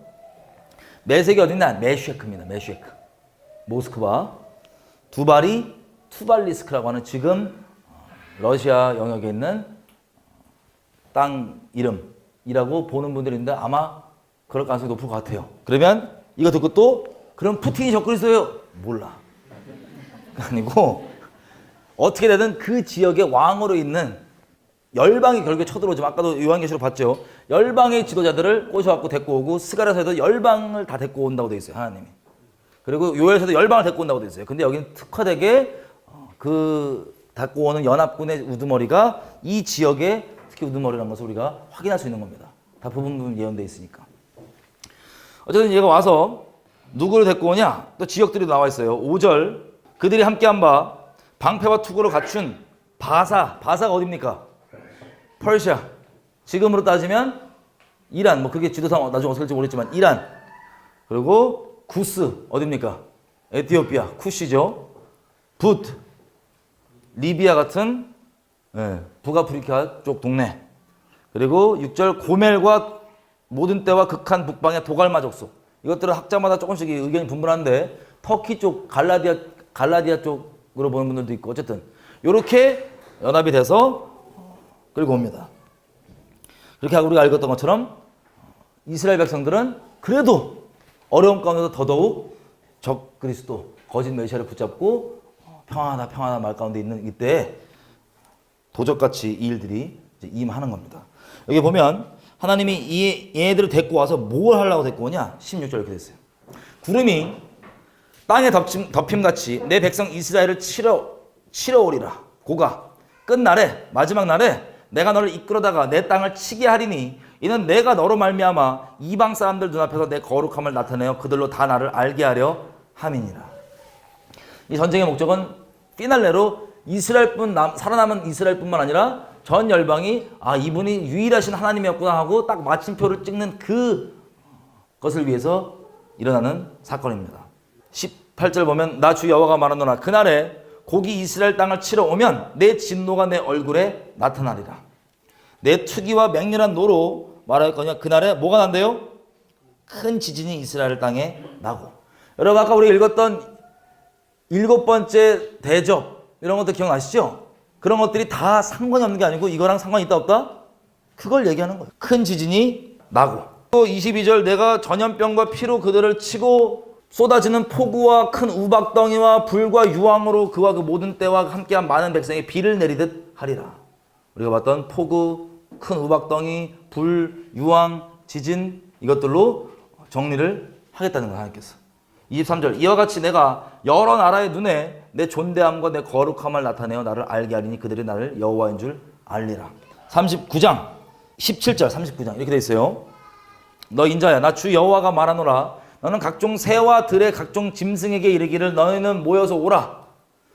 메색이 어디냐? 메쉐크입니다. 메쉐크. 모스크바. 두발이 투발리스크라고 하는 지금 러시아 영역에 있는 땅 이름이라고 보는 분들이 있는데 아마 그럴 가능성이 높을 것 같아요. 그러면 이거 듣고 또 그럼 푸틴이 적그리스도예요? 몰라. 아니고 어떻게 되든 그 지역의 왕으로 있는 열방이 결국에 쳐들어오지만, 아까도 요한계시록 봤죠. 열방의 지도자들을 꼬셔갖고 데리고 오고, 스가랴서에도 열방을 다 데리고 온다고 돼 있어요, 하나님이. 그리고 요엘서도 열방을 데리고 온다고 돼 있어요. 근데 여기는 특화되게 그 데리고 오는 연합군의 우두머리가 이 지역의 특히 우두머리라는 것을 우리가 확인할 수 있는 겁니다. 다 부분 예언돼 있으니까. 어쨌든 얘가 와서 누구를 데리고 오냐? 또 지역들이 나와 있어요. 5절. 그들이 함께한 바 방패와 투구를 갖춘 바사가 어디입니까? 퍼시아. 지금으로 따지면 이란, 뭐 그게 지도상 나중에 어떻게 될지 모르겠지만 이란. 그리고 구스 어디입니까? 에티오피아, 쿠시죠. 붓, 리비아 같은 북아프리카 쪽 동네. 그리고 6절 고멜과 모든 때와 극한 북방의 도갈마 족속. 이것들은 학자마다 조금씩 의견이 분분한데 터키 쪽 갈라디아 쪽으로 보는 분들도 있고, 어쨌든 이렇게 연합이 돼서 끌고 옵니다. 그렇게 하고 우리가 알겠던 것처럼 이스라엘 백성들은 그래도 어려움 가운데서 더더욱 적그리스도 거짓 메시아를 붙잡고 평안하다 말 가운데 있는 이때 도적같이 이 일들이 이제 임하는 겁니다. 여기 보면 하나님이 얘네들을 데리고 와서 뭘 하려고 데리고 오냐? 16절 이렇게 됐어요. 구름이 땅에 덮임같이 내 백성 이스라엘을 치러 치러오리라. 고가 끝날에 마지막 날에 내가 너를 이끌어다가 내 땅을 치게 하리니 이는 내가 너로 말미암아 이방 사람들 눈앞에서 내 거룩함을 나타내어 그들로 다 나를 알게 하려 함이니라. 이 전쟁의 목적은 피날레로 살아남은 이스라엘뿐만 아니라 전 열방이 이분이 유일하신 하나님이었구나 하고 딱 마침표를 찍는 그것을 위해서 일어나는 사건입니다. 18절 보면 나 주 여호와가 말하노라 그날에 곡이 이스라엘 땅을 치러 오면 내 진노가 내 얼굴에 나타나리라. 내 투기와 맹렬한 노로 말할 거냐. 그날에 뭐가 난대요? 큰 지진이 이스라엘 땅에 나고. 여러분 아까 우리 읽었던 7번째 대접 이런 것들 기억나시죠? 그런 것들이 다 상관이 없는 게 아니고 이거랑 상관이 있다 없다? 그걸 얘기하는 거예요. 큰 지진이 나고. 또 22절 내가 전염병과 피로 그들을 치고 쏟아지는 폭우와 큰 우박덩이와 불과 유황으로 그와 그 모든 때와 함께한 많은 백성이 비를 내리듯 하리라. 우리가 봤던 폭우, 큰 우박덩이, 불, 유황, 지진 이것들로 정리를 하겠다는 거야 하나님께서. 23절 이와 같이 내가 여러 나라의 눈에 내 존대함과 내 거룩함을 나타내어 나를 알게 하리니 그들이 나를 여호와인 줄 알리라. 39장 17절 39장 이렇게 돼 있어요. 너 인자야 나 주 여호와가 말하노라 너는 각종 새와 들의 각종 짐승에게 이르기를 너희는 모여서 오라.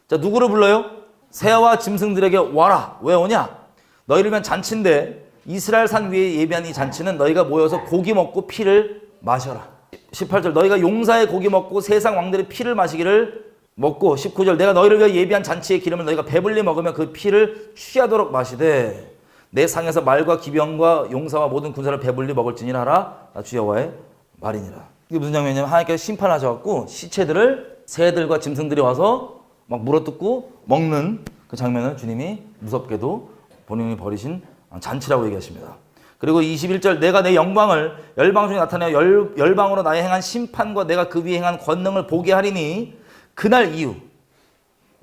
자 누구를 불러요? 새와 짐승들에게 와라. 왜 오냐? 너희를 위한 잔치인데 이스라엘 산 위에 예비한 이 잔치는 너희가 모여서 고기 먹고 피를 마셔라. 18절 너희가 용사의 고기 먹고 세상 왕들의 피를 마시기를 먹고 19절 내가 너희를 위해 예비한 잔치의 기름을 너희가 배불리 먹으며 그 피를 취하도록 마시되 내 상에서 말과 기병과 용사와 모든 군사를 배불리 먹을지니라 하라. 나 주 여호와의 말이니라. 이게 무슨 장면이냐면 하나님께서 심판하셔갖고 시체들을 새들과 짐승들이 와서 막 물어뜯고 먹는 그 장면을 주님이 무섭게도 본인이 벌이신 잔치라고 얘기하십니다. 그리고 21절 내가 내 영광을 열방 중에 나타내어 열방으로 나의 행한 심판과 내가 그 위에 행한 권능을 보게 하리니 그날 이후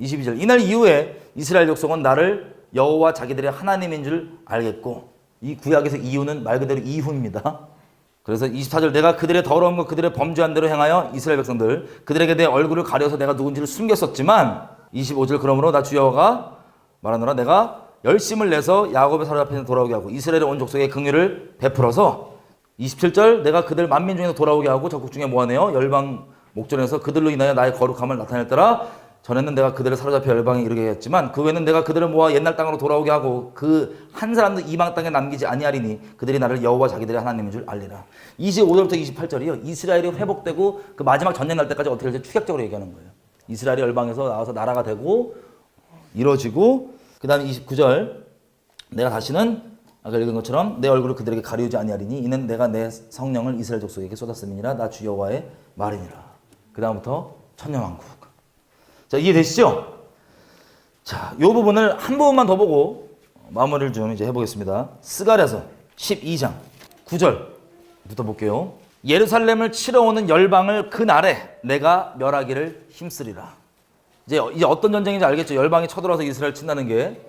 22절 이날 이후에 이스라엘 족속은 나를 여호와 자기들의 하나님인 줄 알겠고 이 구약에서 이후는 말 그대로 이후입니다. 그래서 24절 내가 그들의 더러움과 그들의 범죄한 대로 행하여 이스라엘 백성들 그들에게 내 얼굴을 가려서 내가 누군지를 숨겼었지만 25절 그러므로 나 주 여호와가 말하노라 내가 열심을 내서 야곱의 사로잡힌 돌아오게 하고 이스라엘의 온 족속에 긍휼을 베풀어서 27절 내가 그들 만민 중에서 돌아오게 하고 적국 중에 모아내어 열방 목전에서 그들로 인하여 나의 거룩함을 나타냈더라. 전에는 내가 그들을 사로잡혀 열방에 이르게 했지만 그 후에는 내가 그들을 모아 옛날 땅으로 돌아오게 하고 그 한 사람도 이방 땅에 남기지 아니하리니 그들이 나를 여호와 자기들의 하나님인 줄 알리라. 25절부터 28절이요. 이스라엘이 회복되고 그 마지막 전쟁 날 때까지 어떻게 될지 추격적으로 얘기하는 거예요. 이스라엘이 열방에서 나와서 나라가 되고 이루어지고 그 다음에 29절 내가 다시는 아까 읽은 것처럼 내 얼굴을 그들에게 가리우지 아니하리니 이는 내가 내 성령을 이스라엘 족속에게 쏟았음이니라 나 주 여호와의 말이니라. 그 다음부터 천년왕국. 자 이해되시죠? 자, 이 부분을 한 부분만 더 보고 마무리를 좀 이제 해보겠습니다. 스가랴서 12장 9절부터 볼게요. 예루살렘을 치러 오는 열방을 그 날에 내가 멸하기를 힘쓰리라. 이제 어떤 전쟁인지 알겠죠? 열방이 쳐들어와서 이스라엘 친다는 게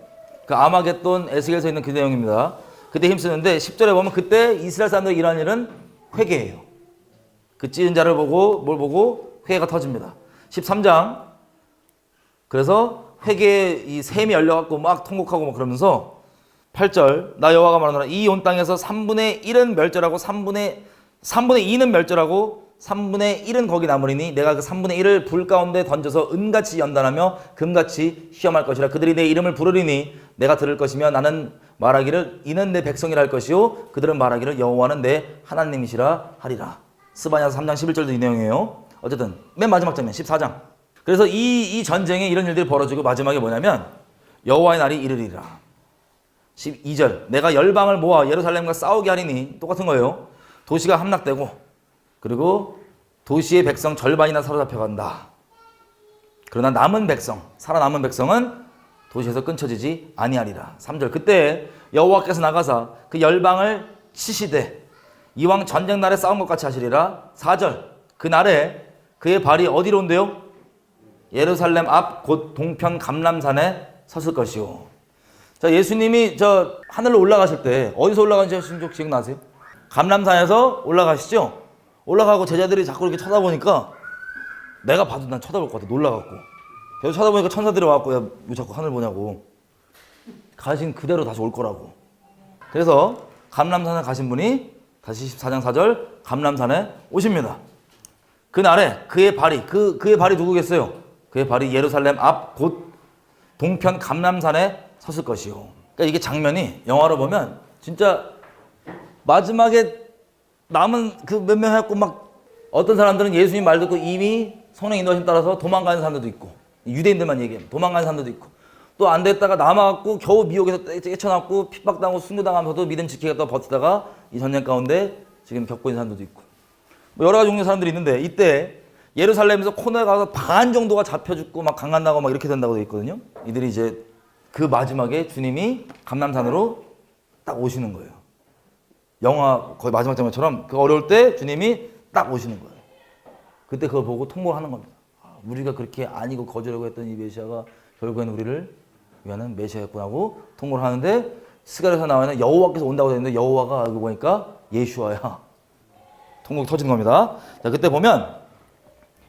그 아마겟돈 에스겔에서 있는 그 내용입니다. 그때 힘쓰는데 10절에 보면 그때 이스라엘 사람들이 일하는 일은 회개예요. 그 찌른 자를 보고 뭘 보고 회개가 터집니다. 13장 그래서 회개의 이 샘이 열려갖고 막 통곡하고 막 그러면서 8절 나 여호와가 말하노라 이 온 땅에서 3분의 1은 멸절하고 3분의 2는 멸절하고 3분의 1은 거기 남으리니 내가 그 3분의 1을 불 가운데 던져서 은같이 연단하며 금같이 시험할 것이라. 그들이 내 이름을 부르리니 내가 들을 것이며 나는 말하기를 이는 내 백성이라 할 것이요 그들은 말하기를 여호와는 내 하나님이시라 하리라. 스바냐서 3장 11절도 이 내용이에요. 어쨌든 맨 마지막 장면 14장. 그래서 이 전쟁에 이런 일들이 벌어지고 마지막에 뭐냐면 여호와의 날이 이르리라. 12절 내가 열방을 모아 예루살렘과 싸우게 하리니 똑같은 거예요. 도시가 함락되고 그리고 도시의 백성 절반이나 사로잡혀간다. 그러나 남은 백성 살아남은 백성은 도시에서 끊쳐지지 아니하리라. 3절 그때 여호와께서 나가사 그 열방을 치시되 이왕 전쟁 날에 싸운 것 같이 하시리라. 4절 그 날에 그의 발이 어디로 온대요? 예루살렘 앞 곧 동편 감람산에 섰을 것이요. 자 예수님이 저 하늘로 올라가실 때 어디서 올라가는지 기억나세요? 감람산에서 올라가시죠? 올라가고 제자들이 자꾸 이렇게 쳐다보니까 내가 봐도 난 쳐다볼 것 같아. 놀라갖고 계속 쳐다보니까 천사들이 와갖고 야, 왜 자꾸 하늘 보냐고. 가신 그대로 다시 올 거라고. 그래서 감람산에 가신 분이 다시 14장 4절 감람산에 오십니다. 그날에 그의 발이 그의 발이 누구겠어요? 그의 발이 예루살렘 앞 곧 동편 감람산에 섰을 것이요. 그러니까 이게 장면이 영화로 보면 진짜 마지막에 남은 그 몇 명 해갖고 막 어떤 사람들은 예수님 말 듣고 이미 성령 인도하심 따라서 도망가는 사람들도 있고 유대인들만 얘기하면 도망가는 사람들도 있고 또 안 됐다가 남아갖고 겨우 미혹에서 떼쳐놨고 핍박당하고 순교당하면서도 믿음 지키겠다 버티다가 이 전쟁 가운데 지금 겪고 있는 사람들도 있고 뭐 여러 가지 종류의 사람들이 있는데 이때 예루살렘에서 코너에 가서 반 정도가 잡혀 죽고 막 강간 나고 막 이렇게 된다고 되어 있거든요. 이들이 이제 그 마지막에 주님이 감람산으로 딱 오시는 거예요. 영화 거의 마지막 장면처럼 그 어려울 때 주님이 딱 오시는 거예요. 그때 그걸 보고 통보를 하는 겁니다. 우리가 그렇게 아니고 거절하고 했던 이 메시아가 결국에는 우리를 위하는 메시아였구나 하고 통보를 하는데 스가랴에서 나와는 여호와께서 온다고 되어 있는데 여호와가 알고 보니까 예슈아야. 통곡이 터지는 겁니다. 자, 그때 보면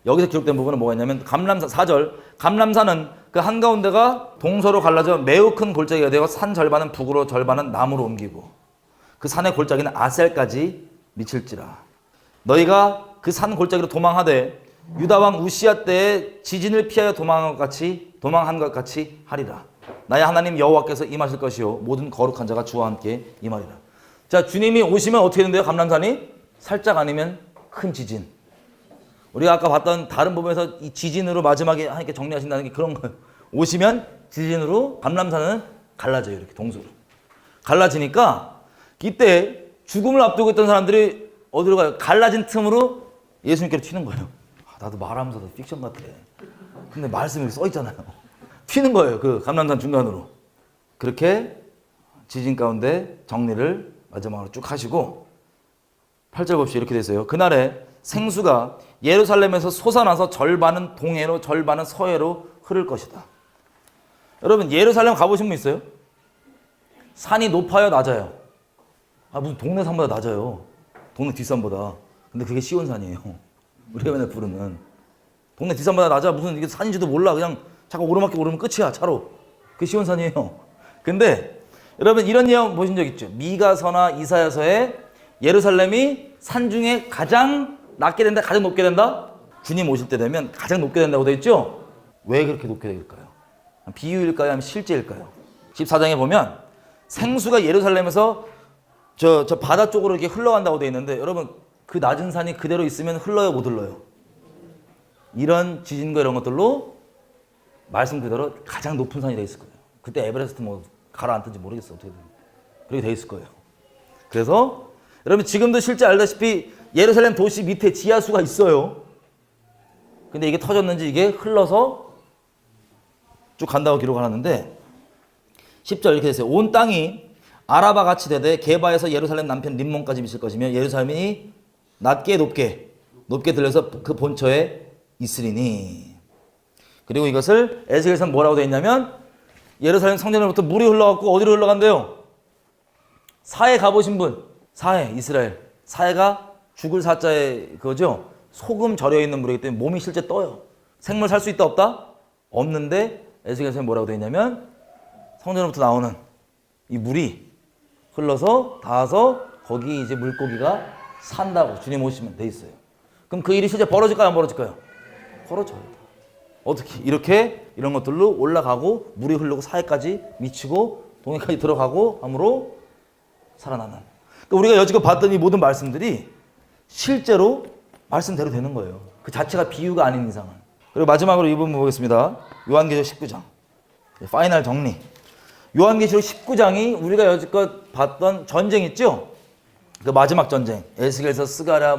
여기서 기록된 부분은 뭐가 있냐면 감람산 4절 감람산은 그 한가운데가 동서로 갈라져 매우 큰 골짜기가 되어 산 절반은 북으로 절반은 남으로 옮기고 그 산의 골짜기는 아셀까지 미칠지라. 너희가 그 산 골짜기로 도망하되 유다왕 우시야 때에 지진을 피하여 도망한 것 같이 하리라. 나의 하나님 여호와께서 임하실 것이요 모든 거룩한 자가 주와 함께 임하리라. 자, 주님이 오시면 어떻게 된대요? 감람산이 살짝 아니면 큰 지진. 우리가 아까 봤던 다른 부분에서 이 지진으로 마지막에 하나님께 정리하신다는 게 그런 거예요. 오시면 지진으로 감람산은 갈라져요. 이렇게 동서로 갈라지니까 이때 죽음을 앞두고 있던 사람들이 어디로 가요? 갈라진 틈으로 예수님께로 튀는 거예요. 나도 말하면서도 픽션 같아. 근데 말씀이 써 있잖아요. 튀는 거예요. 그 감람산 중간으로. 그렇게 지진 가운데 정리를 마지막으로 쭉 하시고 8절 봅시다. 이렇게 됐어요. 그날에 생수가 예루살렘에서 솟아나서 절반은 동해로 절반은 서해로 흐를 것이다. 여러분 예루살렘 가보신 분 있어요? 산이 높아요 낮아요? 무슨 동네 산보다 낮아요. 동네 뒷산보다. 근데 그게 시온산이에요. 우리가 맨날 부르는 동네 뒷산보다 낮아. 무슨 이게 산인지도 몰라. 그냥 잠깐 오르막길 오르면 끝이야 차로. 그게 시온산이에요. 근데 여러분 이런 예언 보신 적 있죠? 미가서나 이사야서에 예루살렘이 산 중에 가장 낮게 된다, 가장 높게 된다? 주님 오실 때 되면 가장 높게 된다고 되어 있죠? 왜 그렇게 높게 될까요? 비유일까요? 아니면 실제일까요? 14장에 보면 생수가 예루살렘에서 저 바다 쪽으로 이렇게 흘러간다고 되어 있는데 여러분 그 낮은 산이 그대로 있으면 흘러요, 못 흘러요? 이런 지진과 이런 것들로 말씀 그대로 가장 높은 산이 되어 있을 거예요. 그때 에베레스트 뭐 가라앉든지 모르겠어. 어떻게 그렇게 되어 있을 거예요. 그래서 여러분 지금도 실제 알다시피 예루살렘 도시 밑에 지하수가 있어요. 근데 이게 터졌는지 이게 흘러서 쭉 간다고 기록하는데 10절 이렇게 됐어요. 온 땅이 아라바 같이 되되 게바에서 예루살렘 남편 림몬까지 미칠 것이며 예루살렘이 낮게 높게 들려서 그 본처에 있으리니. 그리고 이것을 에스겔서는 뭐라고 되어 있냐면 예루살렘 성전으로부터 물이 흘러갖고 어디로 흘러간대요? 사해 가보신 분. 사해 이스라엘. 사해가 죽을 사자의 그거죠. 소금 절여 있는 물이기 때문에 몸이 실제 떠요. 생물 살 수 있다 없다? 없는데 에스겔서는 뭐라고 되어 있냐면 성전으로부터 나오는 이 물이 흘러서 닿아서 거기 이제 물고기가 산다고 주님 오시면 돼 있어요. 그럼 그 일이 실제 벌어질까요? 안 벌어질까요? 벌어져요. 어떻게? 이렇게 이런 것들로 올라가고 물이 흐르고 사해까지 미치고 동해까지 들어가고 함으로 살아나는. 그러니까 우리가 여지껏 봤던 이 모든 말씀들이 실제로 말씀대로 되는 거예요. 그 자체가 비유가 아닌 이상은. 그리고 마지막으로 이 부분 보겠습니다. 요한계시록 19장. 파이널 정리. 요한계시록 19장이 우리가 여지껏 봤던 전쟁 있죠? 그 마지막 전쟁. 에스겔서, 스가랴,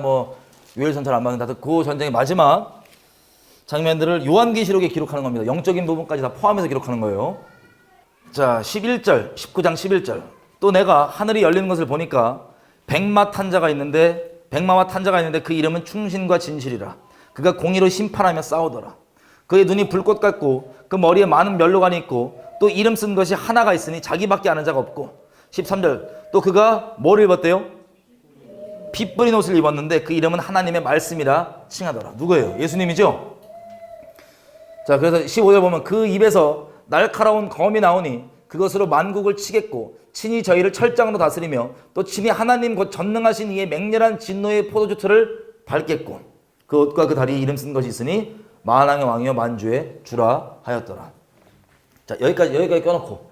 요엘선 잘 안 봤는데 그 전쟁의 마지막 장면들을 요한계시록에 기록하는 겁니다. 영적인 부분까지 다 포함해서 기록하는 거예요. 자, 11절, 19장 11절. 또 내가 하늘이 열리는 것을 보니까 백마 탄자가 있는데 그 이름은 충신과 진실이라. 그가 공의로 심판하며 싸우더라. 그의 눈이 불꽃 같고 그 머리에 많은 면류관이 있고 또 이름 쓴 것이 하나가 있으니 자기밖에 아는 자가 없고. 13절. 또 그가 뭐를 입었대요? 피 뿌린 옷을 입었는데 그 이름은 하나님의 말씀이라 칭하더라. 누구예요? 예수님이죠? 자, 그래서 15절 보면 그 입에서 날카로운 검이 나오니 그것으로 만국을 치겠고 친히 저희를 철장으로 다스리며 또 친히 하나님 곧 전능하신 이의 맹렬한 진노의 포도주 틀을 밟겠고 그 옷과 그 다리에 이름 쓴 것이 있으니 만왕의 왕이요 만주의 주라 하였더라. 자, 여기까지 껴놓고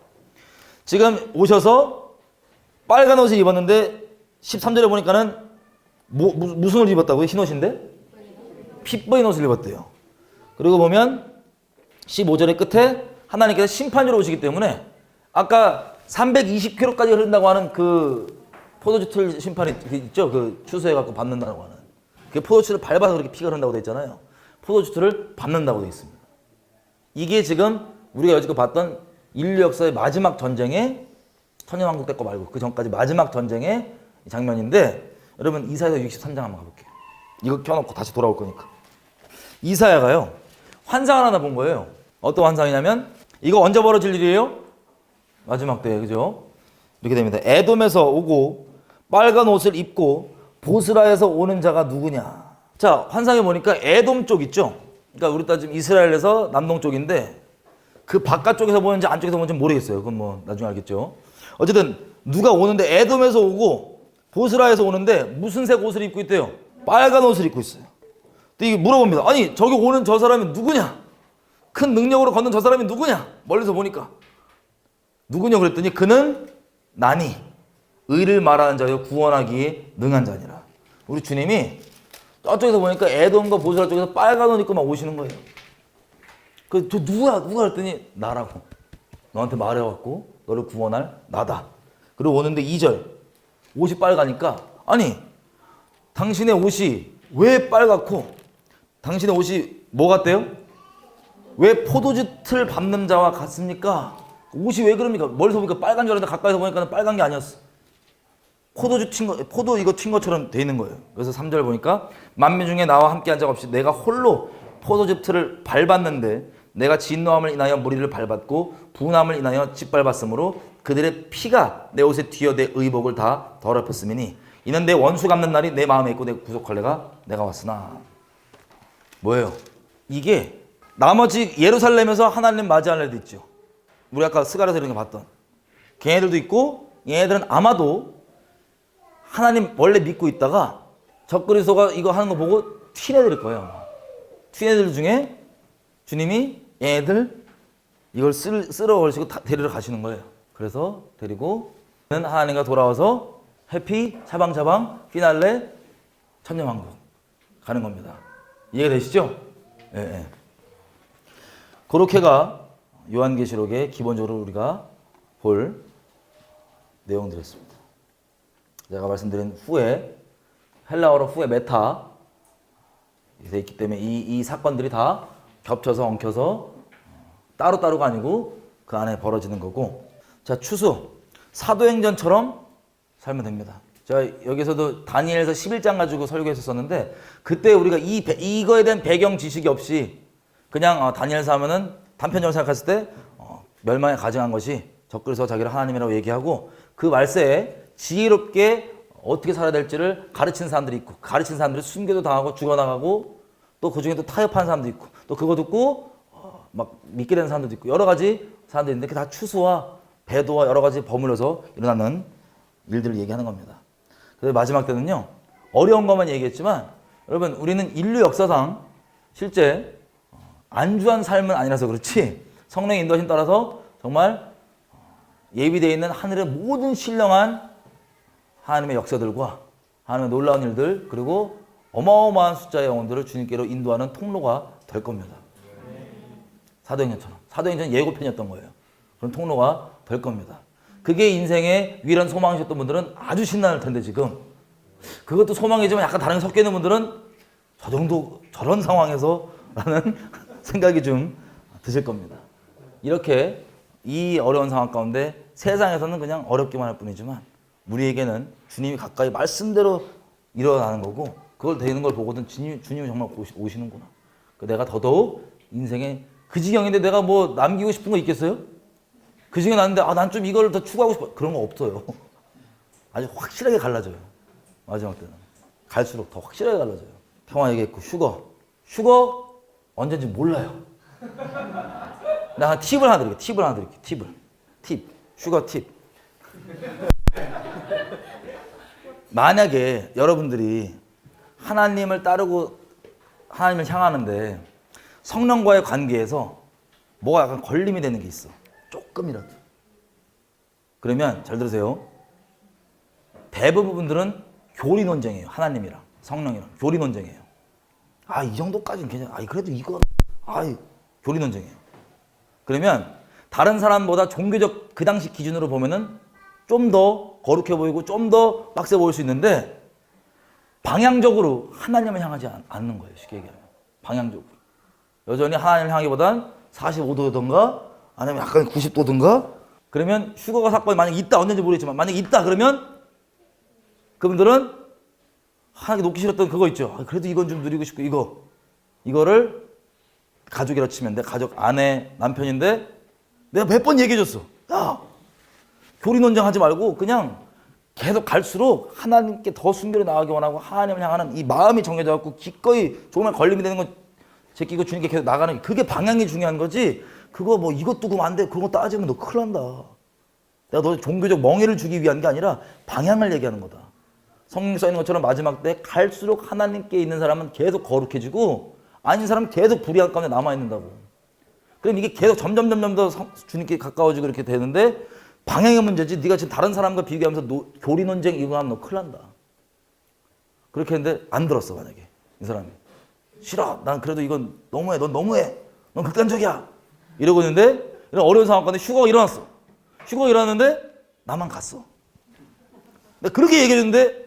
지금 오셔서 빨간 옷을 입었는데 13절에 보니까는 무슨 옷을 입었다고요? 흰 옷인데? 피 보인 옷을 입었대요. 그리고 보면 15절의 끝에 하나님께서 심판주로 오시기 때문에 아까 320km까지 흐른다고 하는 그 포도주 틀 심판이 있죠? 그 추수해갖고 밟는다고 하는. 그 포도주를 밟아서 그렇게 피가 흐른다고 돼 있잖아요. 포도주 틀을 밟는다고 돼 있습니다. 이게 지금 우리가 여지껏 봤던 인류 역사의 마지막 전쟁의 천년왕국 때 거 말고 그 전까지 마지막 전쟁의 장면인데 여러분 이사야 63장 한번 가볼게요. 이거 켜놓고 다시 돌아올 거니까. 이사야가요 환상을 하나 본 거예요. 어떤 환상이냐면 이거 언제 벌어질 일이에요? 마지막 때, 그죠? 이렇게 됩니다. 에돔에서 오고 빨간 옷을 입고 보스라에서 오는 자가 누구냐? 자, 환상에 보니까 에돔 쪽 있죠? 그러니까 우리 따지면 이스라엘에서 남동쪽인데 그 바깥쪽에서 보는지 안쪽에서 보는지 모르겠어요. 그건 뭐 나중에 알겠죠? 어쨌든 누가 오는데 에돔에서 오고 보스라에서 오는데 무슨 색 옷을 입고 있대요? 빨간 옷을 입고 있어요. 근데 이게 물어봅니다. 아니 저기 오는 저 사람이 누구냐? 큰 능력으로 걷는 저 사람이 누구냐? 멀리서 보니까 누구냐 그랬더니 그는 나니 의를 말하는 자여 구원하기에 능한 자니라. 우리 주님이 저쪽에서 보니까 에돔과 보스라 쪽에서 빨간 옷 입고 막 오시는 거예요. 그 저 누가 그랬더니 나라고. 너한테 말해갖고 너를 구원할 나다. 그리고 오는데 2절 옷이 빨가니까 아니 당신의 옷이 왜 빨갛고 당신의 옷이 뭐 같대요? 왜 포도주 틀 밟는 자와 같습니까? 옷이 왜 그럽니까? 멀리서 보니까 빨간 줄 알았는데 가까이서 보니까 빨간 게 아니었어. 포도 이거 튄 것처럼 돼 있는 거예요. 그래서 3절 보니까 만민 중에 나와 함께 한 적 없이 내가 홀로 포도주 틀을 밟았는데 내가 진노함을 인하여 무리를 밟았고 분함을 인하여 짓밟았으므로 그들의 피가 내 옷에 튀어 내 의복을 다 더럽혔음이니 이는 내 원수 갚는 날이 내 마음에 있고 내 구속할 내가 왔으나. 뭐예요? 이게 나머지 예루살렘에서 하나님 맞이할 애도 있죠. 우리 아까 스가랴서 이런 거 봤던 걔네들도 있고 얘네들은 아마도 하나님 원래 믿고 있다가 적그리스도가 이거 하는 거 보고 튄 애들일 거예요. 튄 애들 중에 주님이 얘네들 이걸 쓸어 버리시고 데리러 가시는 거예요. 그래서 데리고 하나님과 돌아와서 해피 차방차방 피날레 천년왕국 가는 겁니다. 이해가 되시죠? 예, 예. 그렇게가 요한계시록의 기본적으로 우리가 볼 내용들이었습니다. 제가 말씀드린 후에 헬라어로 후에 메타 돼 있기 때문에 이 사건들이 다 겹쳐서 엉켜서 따로따로가 아니고 그 안에 벌어지는 거고. 자, 추수 사도행전처럼 살면 됩니다. 제가 여기서도 다니엘서 11장 가지고 설교했었는데 그때 우리가 이거에 대한 배경 지식이 없이 그냥 다니엘서 하면은 단편적으로 생각했을 때 멸망에 가증한 것이 적그리스도가 자기를 하나님이라고 얘기하고 그 말세에 지혜롭게 어떻게 살아야 될지를 가르치는 사람들이 있고 가르치는 사람들이 순교도 당하고 죽어나가고 또 그중에 또 타협하는 사람도 있고 또 그거 듣고 막 믿게 되는 사람들도 있고 여러 가지 사람들이 있는데 그게 다 추수와 배도와 여러 가지 버무려서 일어나는 일들을 얘기하는 겁니다. 그래서 마지막 때는요 어려운 것만 얘기했지만 여러분 우리는 인류 역사상 실제 안주한 삶은 아니라서 그렇지 성령의 인도하심 따라서 정말 예비되어 있는 하늘의 모든 신령한 하나님의 역사들과 하나님의 놀라운 일들 그리고 어마어마한 숫자의 영혼들을 주님께로 인도하는 통로가 될 겁니다. 사도행전처럼. 사도행전은 예고편이었던 거예요. 그런 통로가 될 겁니다. 그게 인생의 유일한 소망이셨던 분들은 아주 신나할 텐데 지금 그것도 소망이지만 약간 다른 게 섞여 있는 분들은 저 정도 저런 상황에서 라는 생각이 좀 드실 겁니다. 이렇게 이 어려운 상황 가운데 세상에서는 그냥 어렵기만 할 뿐이지만 우리에게는 주님이 가까이 말씀대로 일어나는 거고 그걸 되는 걸 보고는 주님이 정말 오시는구나. 내가 더더욱 인생에 그 지경인데 내가 뭐 남기고 싶은 거 있겠어요? 그 지경이 났는데 난 좀 이걸 더 추구하고 싶어. 그런 거 없어요. 아주 확실하게 갈라져요. 마지막 때는. 갈수록 더 확실하게 갈라져요. 평화 얘기했고 휴거 언제인지 몰라요. 나 팁을 하나 드릴게요. 팁. 슈거 팁. 만약에 여러분들이 하나님을 따르고 하나님을 향하는데 성령과의 관계에서 뭐가 약간 걸림이 되는 게 있어. 조금이라도. 그러면 잘 들으세요. 대부분 분들은 교리 논쟁이에요. 하나님이랑 성령이랑 교리 논쟁이에요. 아, 이 정도까지는 괜찮아. 아, 그래도 이건 교리 논쟁이에요. 그러면 다른 사람보다 종교적 그 당시 기준으로 보면은 좀 더 거룩해 보이고 좀 더 빡세 보일 수 있는데 방향적으로 하나님을 향하지 않는 거예요. 쉽게 얘기하면. 방향적으로. 여전히 하나님을 향하기보단 45도든가 아니면 약간 90도든가 그러면 휴거가 사건이 만약에 있다. 언제인지 모르겠지만 만약에 있다 그러면 그분들은 하나님께 놓기 싫었던 그거 있죠. 그래도 이건 좀 누리고 싶고 이거를 가족이라 치면 내 가족 아내 남편인데 내가 몇 번 얘기해줬어. 야 교리 논쟁하지 말고 그냥 계속 갈수록 하나님께 더 순결히 나가기 원하고 하나님을 향하는 이 마음이 정해져 갖고 기꺼이 정말 걸림이 되는 건 제끼고 주님께 계속 나가는 그게 방향이 중요한 거지. 그거 뭐 이것 두고 안 돼. 그거 따지면 너 큰일 난다. 내가 너 종교적 멍해를 주기 위한 게 아니라 방향을 얘기하는 거다. 성경 써 있는 것처럼 마지막 때 갈수록 하나님께 있는 사람은 계속 거룩해지고 아닌 사람은 계속 불의한 가운데 남아있는다고. 그럼 이게 계속 점점 더 주님께 가까워지고 이렇게 되는데 방향의 문제지. 네가 지금 다른 사람과 비교하면서 교리 논쟁 이거 하면 너 큰일 난다. 그렇게 했는데 안 들었어. 만약에 이 사람이 싫어. 난 그래도 이건 너무해. 넌 너무해. 넌 극단적이야. 이러고 있는데 이런 어려운 상황 가운데 휴거가 일어났어. 휴거가 일어났는데 나만 갔어. 내가 그렇게 얘기해줬는데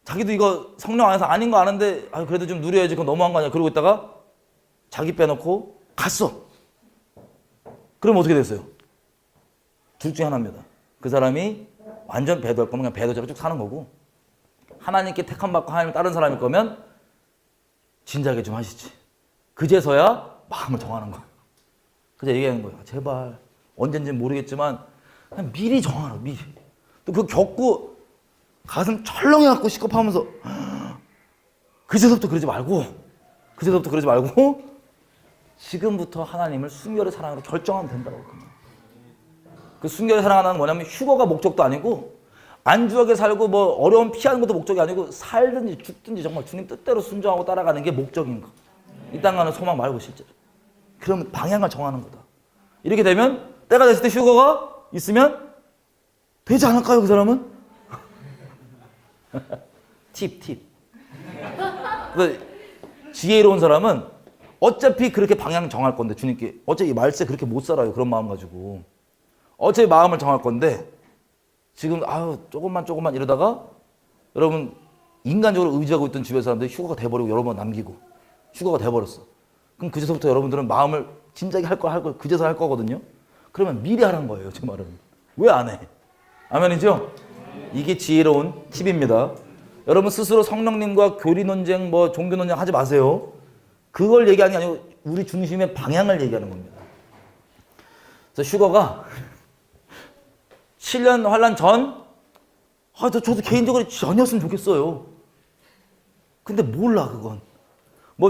자기도 이거 성령 안에서 아닌 거 아는데 그래도 좀 누려야지. 그건 너무한 거 아니야. 그러고 있다가 자기 빼놓고 갔어. 그럼 어떻게 됐어요? 둘 중에 하나입니다. 그 사람이 완전 배도할 거면 그냥 배도자로 쭉 사는 거고 하나님께 택함받고 하나님을 따른 사람일 거면 진작에 좀 하시지. 그제서야 마음을 정하는 거야. 그제 얘기하는 거야. 제발 언젠지는 모르겠지만 그냥 미리 정하라. 미리. 또 그거 겪고 가슴 철렁해갖고 시겁하면서 그제서부터 그러지 말고 지금부터 하나님을 순결의 사랑으로 결정하면 된다고. 그 순결의 사랑하는 뭐냐면 휴거가 목적도 아니고 안주하게 살고 뭐 어려움 피하는 것도 목적이 아니고 살든지 죽든지 정말 주님 뜻대로 순종하고 따라가는 게 목적인 거. 이 땅 가는 소망 말고 실제로. 그러면 방향을 정하는 거다. 이렇게 되면 때가 됐을 때 휴거가 있으면 되지 않을까요, 그 사람은? 팁. 지혜로운 사람은 어차피 그렇게 방향 정할 건데 주님께 어차피 말세 그렇게 못 살아요. 그런 마음 가지고. 어차피 마음을 정할 건데 지금 조금만 이러다가 여러분 인간적으로 의지하고 있던 주변 사람들이 휴거가 돼버리고 여러 번 남기고 휴거가 돼버렸어. 그럼 그제서부터 여러분들은 마음을 진작에 할 걸 그제서 할 거거든요. 그러면 미리 하라는 거예요. 제 말은. 왜 안 해? 아멘이죠? 이게 지혜로운 팁입니다. 여러분 스스로 성령님과 교리 논쟁 종교 논쟁 하지 마세요. 그걸 얘기하는 게 아니고 우리 중심의 방향을 얘기하는 겁니다. 그래서 휴거가 7년 환란 전 저도 개인적으로 전이었으면 좋겠어요. 근데 몰라 그건.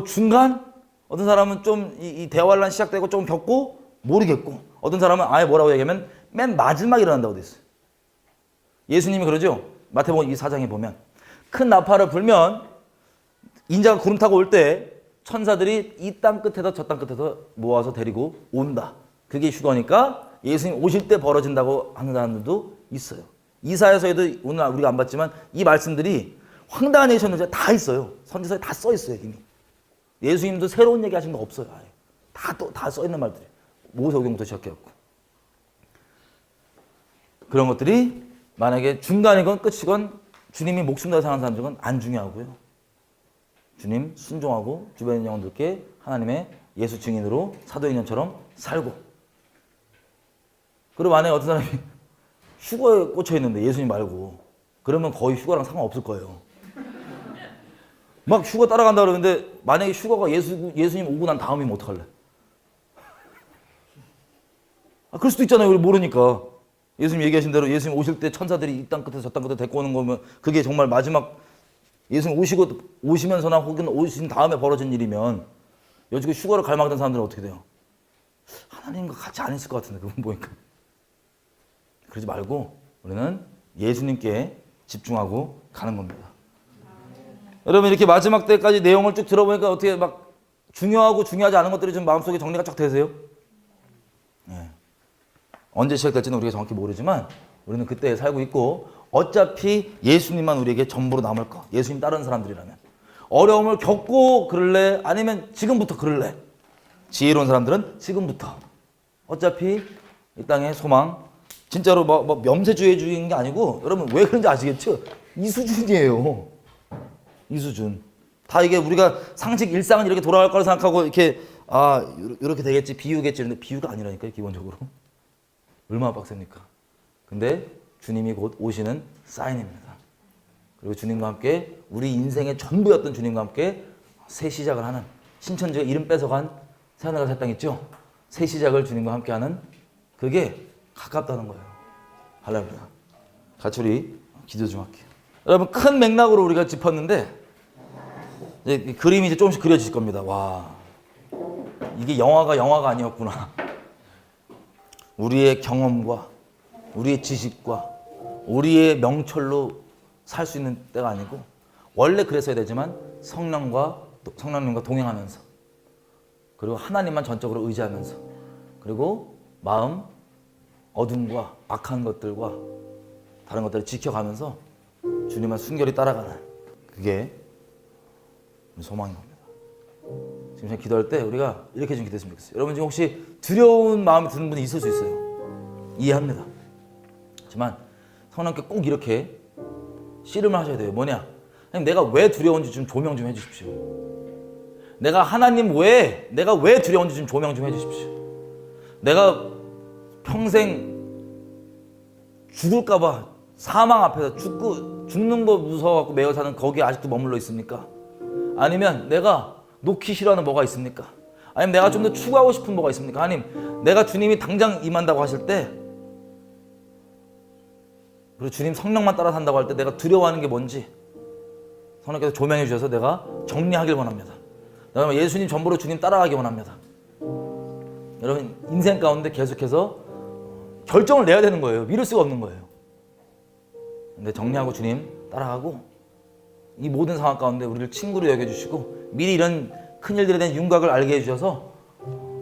중간 어떤 사람은 좀 이 대환란 시작되고 좀 겪고 모르겠고 어떤 사람은 아예 뭐라고 얘기하면 맨 마지막에 일어난다고 돼 있어요. 예수님이 그러죠. 마태복음 24장에 보면 큰 나팔을 불면 인자가 구름 타고 올 때 천사들이 이 땅 끝에서 저 땅 끝에서 모아서 데리고 온다. 그게 휴거니까 예수님 오실 때 벌어진다고 하는 사람들도 있어요. 이사야서에도 오늘 우리가 안 봤지만 이 말씀들이 황당한 얘기셨는데 다 있어요. 선지서에 다 써 있어요 이미. 예수님도 새로운 얘기 하신 거 없어요. 아예. 다 써 있는 말들이. 모세오경부터 시작해갖고. 그런 것들이 만약에 중간이건 끝이건 주님이 목숨 다해 사는 사람들은 안 중요하고요. 주님 순종하고 주변 영혼들께 하나님의 예수 증인으로 사도행전처럼 살고. 그리고 만약에 어떤 사람이 휴거에 꽂혀 있는데 예수님 말고 그러면 거의 휴거랑 상관없을 거예요. 막 휴거 따라간다 그러는데 만약에 휴거가 예수님 오고 난 다음이면 어떡할래? 그럴 수도 있잖아요. 우리 모르니까. 예수님 얘기하신 대로 예수님 오실 때 천사들이 이 땅 끝에서 저 땅 끝에 데리고 오는 거면 그게 정말 마지막 예수님 오시면서나 혹은 오신 다음에 벌어진 일이면 여지껏 휴거를 갈망하던 사람들은 어떻게 돼요? 하나님과 같이 안 있을 것 같은데 그분 보니까. 그러지 말고 우리는 예수님께 집중하고 가는 겁니다. 여러분 이렇게 마지막 때까지 내용을 쭉 들어보니까 어떻게 막 중요하고 중요하지 않은 것들이 좀 마음속에 정리가 쫙 되세요? 네. 언제 시작될지는 우리가 정확히 모르지만 우리는 그때 살고 있고 어차피 예수님만 우리에게 전부로 남을 거. 예수님 따르는 사람들이라면. 어려움을 겪고 그럴래? 아니면 지금부터 그럴래? 지혜로운 사람들은 지금부터. 어차피 이 땅의 소망 진짜로 뭐 명세주의 주의인 게 아니고 여러분 왜 그런지 아시겠죠? 이 수준이에요. 이 수준. 다 이게 우리가 상식 일상은 이렇게 돌아갈 거라 생각하고 이렇게 이렇게 되겠지 비유겠지 근데 비유가 아니라니까요 기본적으로. 얼마나 빡셉니까? 근데 주님이 곧 오시는 사인입니다. 그리고 주님과 함께 우리 인생의 전부였던 주님과 함께 새 시작을 하는 신천지가 이름 뺏어간 새하늘과 새 땅 있죠? 새 시작을 주님과 함께 하는 그게 가깝다는 거예요. 할렐루야. 같이 우리 기도 좀 할게요. 여러분 큰 맥락으로 우리가 짚었는데 이제 그림이 이제 조금씩 그려질 겁니다. 와, 이게 영화가 아니었구나. 우리의 경험과 우리의 지식과 우리의 명철로 살 수 있는 때가 아니고 원래 그랬어야 되지만 성령님과 동행하면서 그리고 하나님만 전적으로 의지하면서 그리고 마음 어둠과 악한 것들과 다른 것들을 지켜가면서 주님만 순결히 따라가는 그게 소망인 겁니다. 지금 제가 기도할 때 우리가 이렇게 좀 기도했으면 좋겠어요. 여러분 지금 혹시 두려운 마음이 드는 분이 있을 수 있어요. 이해합니다. 하지만 성령께 꼭 이렇게 씨름을 하셔야 돼요. 뭐냐? 내가 왜 두려운지 좀 조명 좀 해주십시오. 내가 왜 두려운지 좀 조명 좀 해주십시오. 내가 평생 죽을까봐 사망 앞에서 죽는 거 무서워갖고 매여 사는 거기에 아직도 머물러 있습니까? 아니면 내가 놓기 싫어하는 뭐가 있습니까? 아니면 내가 좀 더 추구하고 싶은 뭐가 있습니까? 아니면 내가 주님이 당장 임한다고 하실 때 그리고 주님 성령만 따라 산다고 할 때 내가 두려워하는 게 뭔지 성령께서 조명해 주셔서 내가 정리하길 원합니다. 그다음에 예수님 전부로 주님 따라가기 원합니다. 여러분 인생 가운데 계속해서 결정을 내야 되는 거예요. 미룰 수가 없는 거예요. 근데 정리하고 주님 따라가고 이 모든 상황 가운데 우리를 친구로 여겨주시고 미리 이런 큰일들에 대한 윤곽을 알게 해주셔서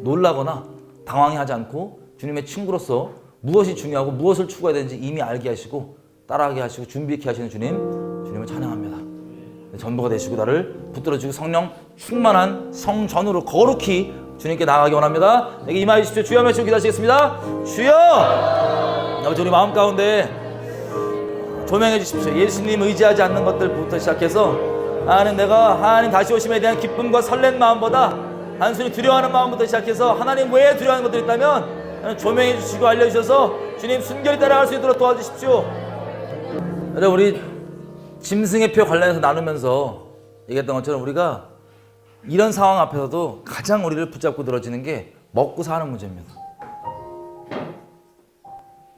놀라거나 당황하지 않고 주님의 친구로서 무엇이 중요하고 무엇을 추구해야 되는지 이미 알게 하시고 따라가게 하시고 준비케 하시는 주님을 찬양합니다. 전부가 되시고 나를 붙들어주고 성령 충만한 성전으로 거룩히 주님께 나아가기 원합니다. 내게 임하여 주십시오. 주여 외치고 기도하시겠습니다. 주여! 아버지 우리 마음 가운데 조명해 주십시오. 예수님 의지하지 않는 것들부터 시작해서 내가 하나님 다시 오심에 대한 기쁨과 설렌 마음보다 단순히 두려워하는 마음부터 시작해서 하나님 왜 두려워하는 것들이 있다면 조명해 주시고 알려주셔서 주님 순결히 따라갈 수 있도록 도와주십시오. 여러분 우리 짐승의 표 관련해서 나누면서 얘기했던 것처럼 우리가 이런 상황 앞에서도 가장 우리를 붙잡고 늘어지는 게 먹고 사는 문제입니다.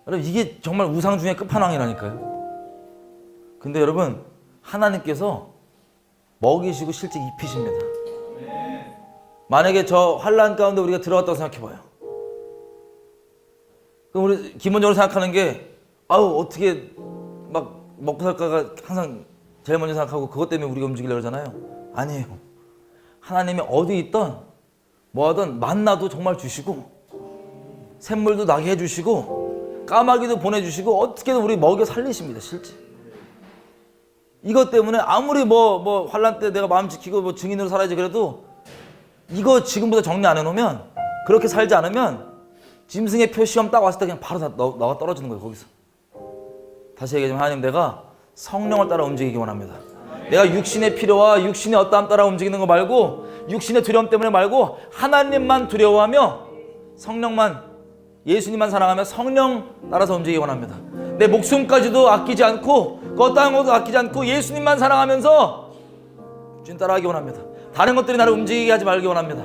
여러분 이게 정말 우상 중에 끝판왕이라니까요. 근데 여러분 하나님께서 먹이시고 실제 입히십니다. 만약에 저 환난 가운데 우리가 들어갔다고 생각해봐요. 그럼 우리 기본적으로 생각하는 게 어떻게 막 먹고 살까가 항상 제일 먼저 생각하고 그것 때문에 우리가 움직이려고 그러잖아요. 아니에요. 하나님이 어디 있던 뭐 하던 만나도 정말 주시고 샘물도 나게 해주시고 까마귀도 보내주시고 어떻게든 우리 먹여 살리십니다. 실제 이것 때문에 아무리 뭐 환난 때 내가 마음 지키고 뭐 증인으로 살아야지 그래도 이거 지금부터 정리 안 해놓으면 그렇게 살지 않으면 짐승의 표 시험 딱 왔을 때 그냥 바로 다 나와 떨어지는 거예요. 거기서 다시 얘기하자면 하나님 내가 성령을 따라 움직이기 원합니다. 내가 육신의 필요와 육신의 어떠함 따라 움직이는 거 말고 육신의 두려움 때문에 말고 하나님만 두려워하며 성령만 예수님만 사랑하며 성령 따라서 움직이기 원합니다. 내 목숨까지도 아끼지 않고 그 어떠한 것도 아끼지 않고 예수님만 사랑하면서 주님 따라가기 원합니다. 다른 것들이 나를 움직이게 하지 말기 원합니다.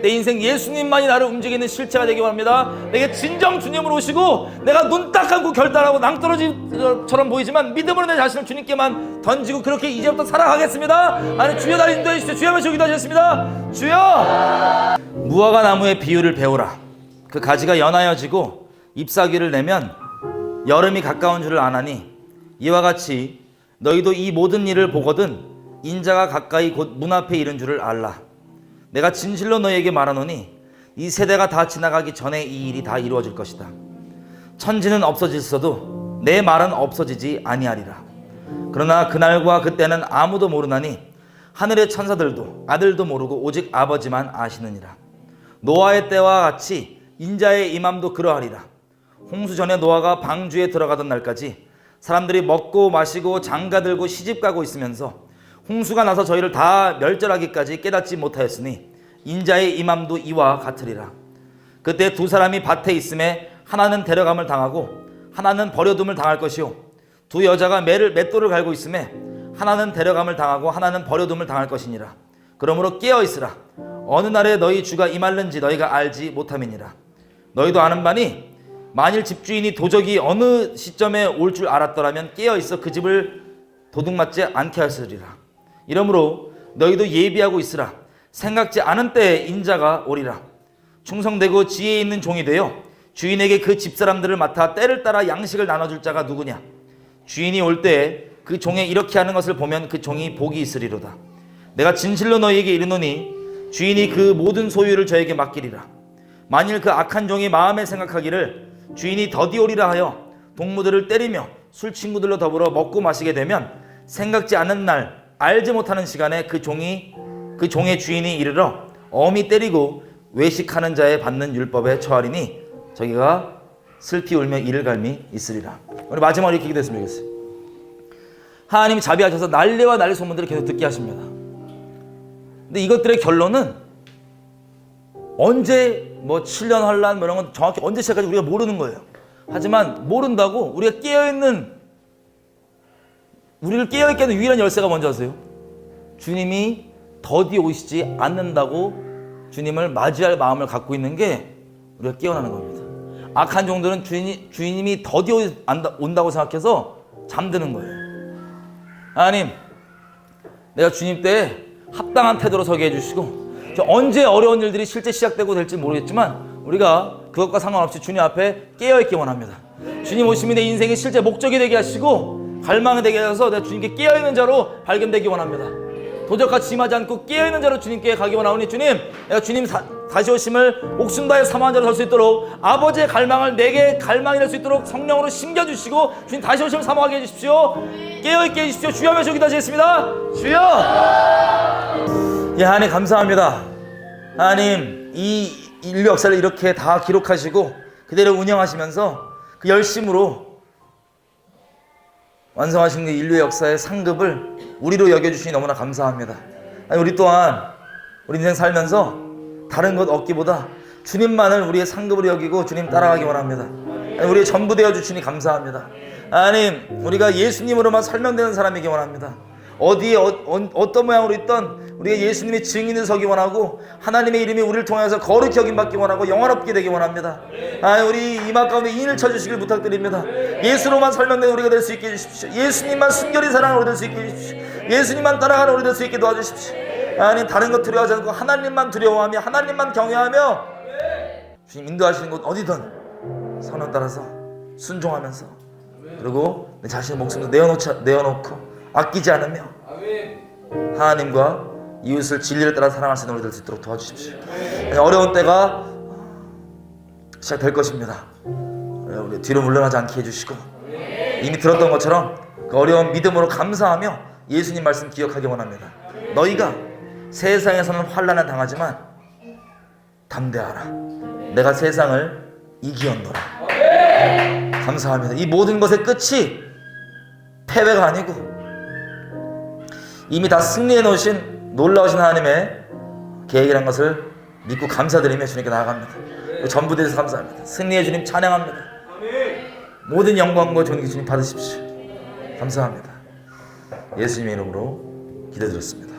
내 인생 예수님만이 나를 움직이는 실체가 되기 원합니다. 내게 진정 주님으로 오시고 내가 눈 딱 감고 결단하고 낭떠러지처럼 보이지만 믿음으로 내 자신을 주님께만 던지고 그렇게 이제부터 살아가겠습니다. 아니 주여 나를 인도해 주십시오. 주여 외쳐 기도하셨습니다. 주여 무화과 나무의 비유를 배우라. 그 가지가 연하여지고 잎사귀를 내면 여름이 가까운 줄을 아나니 이와 같이 너희도 이 모든 일을 보거든 인자가 가까이 곧 문 앞에 이른 줄을 알라. 내가 진실로 너희에게 말하노니 이 세대가 다 지나가기 전에 이 일이 다 이루어질 것이다. 천지는 없어질서도 내 말은 없어지지 아니하리라. 그러나 그날과 그때는 아무도 모르나니 하늘의 천사들도 아들도 모르고 오직 아버지만 아시느니라. 노아의 때와 같이 인자의 임함도 그러하리라. 홍수 전에 노아가 방주에 들어가던 날까지 사람들이 먹고 마시고 장가들고 시집가고 있으면서 홍수가 나서 저희를 다 멸절하기까지 깨닫지 못하였으니 인자의 임함도 이와 같으리라. 그때 두 사람이 밭에 있음에 하나는 데려감을 당하고 하나는 버려둠을 당할 것이요 두 여자가 맷돌을 갈고 있음에 하나는 데려감을 당하고 하나는 버려둠을 당할 것이니라. 그러므로 깨어 있으라. 어느 날에 너희 주가 임할는지 너희가 알지 못함이니라. 너희도 아는 바니 만일 집주인이 도적이 어느 시점에 올 줄 알았더라면 깨어 있어 그 집을 도둑맞지 않게 하시리라. 이러므로 너희도 예비하고 있으라. 생각지 않은 때에 인자가 오리라. 충성되고 지혜 있는 종이 되어 주인에게 그 집사람들을 맡아 때를 따라 양식을 나눠줄 자가 누구냐. 주인이 올 때에 그 종에 이렇게 하는 것을 보면 그 종이 복이 있으리로다. 내가 진실로 너희에게 이르노니 주인이 그 모든 소유를 저에게 맡기리라. 만일 그 악한 종이 마음에 생각하기를 주인이 더디오리라 하여 동무들을 때리며 술 친구들로 더불어 먹고 마시게 되면 생각지 않은 날 알지 못하는 시간에 그 종의 주인이 이르러 엄히 때리고 외식하는 자에 받는 율법에 처하리니 저기가 슬피 울며 이를 갈미 있으리라. 우리 마지막으로 이렇게 기도했으면 좋겠어요. 하나님이 자비하셔서 난리와 난리 소문들을 계속 듣게 하십니다. 근데 이것들의 결론은 언제 7년 환란 이런 건 정확히 언제 시작할지 우리가 모르는 거예요. 하지만 모른다고 우리를 깨어있게 하는 유일한 열쇠가 뭔지 아세요? 주님이 더디 오시지 않는다고 주님을 맞이할 마음을 갖고 있는 게 우리가 깨어나는 겁니다. 악한 종들은 주님이 더디 온다고 생각해서 잠드는 거예요. 하나님, 내가 주님 때 합당한 태도로 서게 해주시고 언제 어려운 일들이 실제 시작되고 될지 모르겠지만 우리가 그것과 상관없이 주님 앞에 깨어있기 원합니다. 주님 오심이 내 인생의 실제 목적이 되게 하시고 갈망이 되게 하셔서 내가 주님께 깨어있는 자로 발견되기 원합니다. 도적같이 임하지 않고 깨어있는 자로 주님께 가기 원하오니 주님, 내가 주님 다시 오심을 목숨 다해 사모한 자로 설 수 있도록 아버지의 갈망을 내게 갈망이 될 수 있도록 성령으로 심겨주시고 주님 다시 오심을 사모하게 해주십시오. 깨어있게 해주십시오. 주여 하며 기도하시겠습니다. 주여! 예, 하나님 감사합니다. 하나님 이 인류 역사를 이렇게 다 기록하시고 그대로 운영하시면서 그 열심으로 완성하신 그 인류의 역사의 상급을 우리로 여겨주시니 너무나 감사합니다. 아니, 우리 또한 우리 인생 살면서 다른 것 얻기보다 주님만을 우리의 상급으로 여기고 주님 따라가기 원합니다. 아니, 우리의 전부 되어주시니 감사합니다. 하나님, 우리가 예수님으로만 설명되는 사람이기 원합니다. 어디에 어떤 모양으로 있던 우리가 예수님의 증인을 서기 원하고 하나님의 이름이 우리를 통해서 거룩히 여김받기 원하고 영화롭게 되기 원합니다. 우리 이마 가운데 인을 쳐주시길 부탁드립니다. 예수로만 설명된 우리가 될 수 있게 해주십시오. 예수님만 순결히 사랑하는 우리 될 수 있게 해주십시오. 예수님만 따라가는 우리 될 수 있게 도와주십시오. 하나님, 다른 것 두려워하지 않고 하나님만 두려워하며 하나님만 경외하며 주님 인도하시는 곳 어디든 선을 따라서 순종하면서 그리고 내 자신의 목숨도 내어놓고 아끼지 않으며 하나님과 이웃을 진리를 따라 사랑할 수 있는 우리 될 수 있도록 도와주십시오. 어려운 때가 시작될 것입니다. 우리 뒤로 물러나지 않게 해주시고 이미 들었던 것처럼 그 어려운 믿음으로 감사하며 예수님 말씀 기억하기 원합니다. 너희가 세상에서는 환난을 당하지만 담대하라. 내가 세상을 이기었노라. 감사합니다. 이 모든 것의 끝이 패배가 아니고 이미 다 승리해 놓으신 놀라우신 하나님의 계획이라는 것을 믿고 감사드리며 주님께 나아갑니다. 전부 대해서 감사합니다. 승리의 주님 찬양합니다. 모든 영광과 존귀 주님 받으십시오. 감사합니다. 예수님의 이름으로 기도드렸습니다.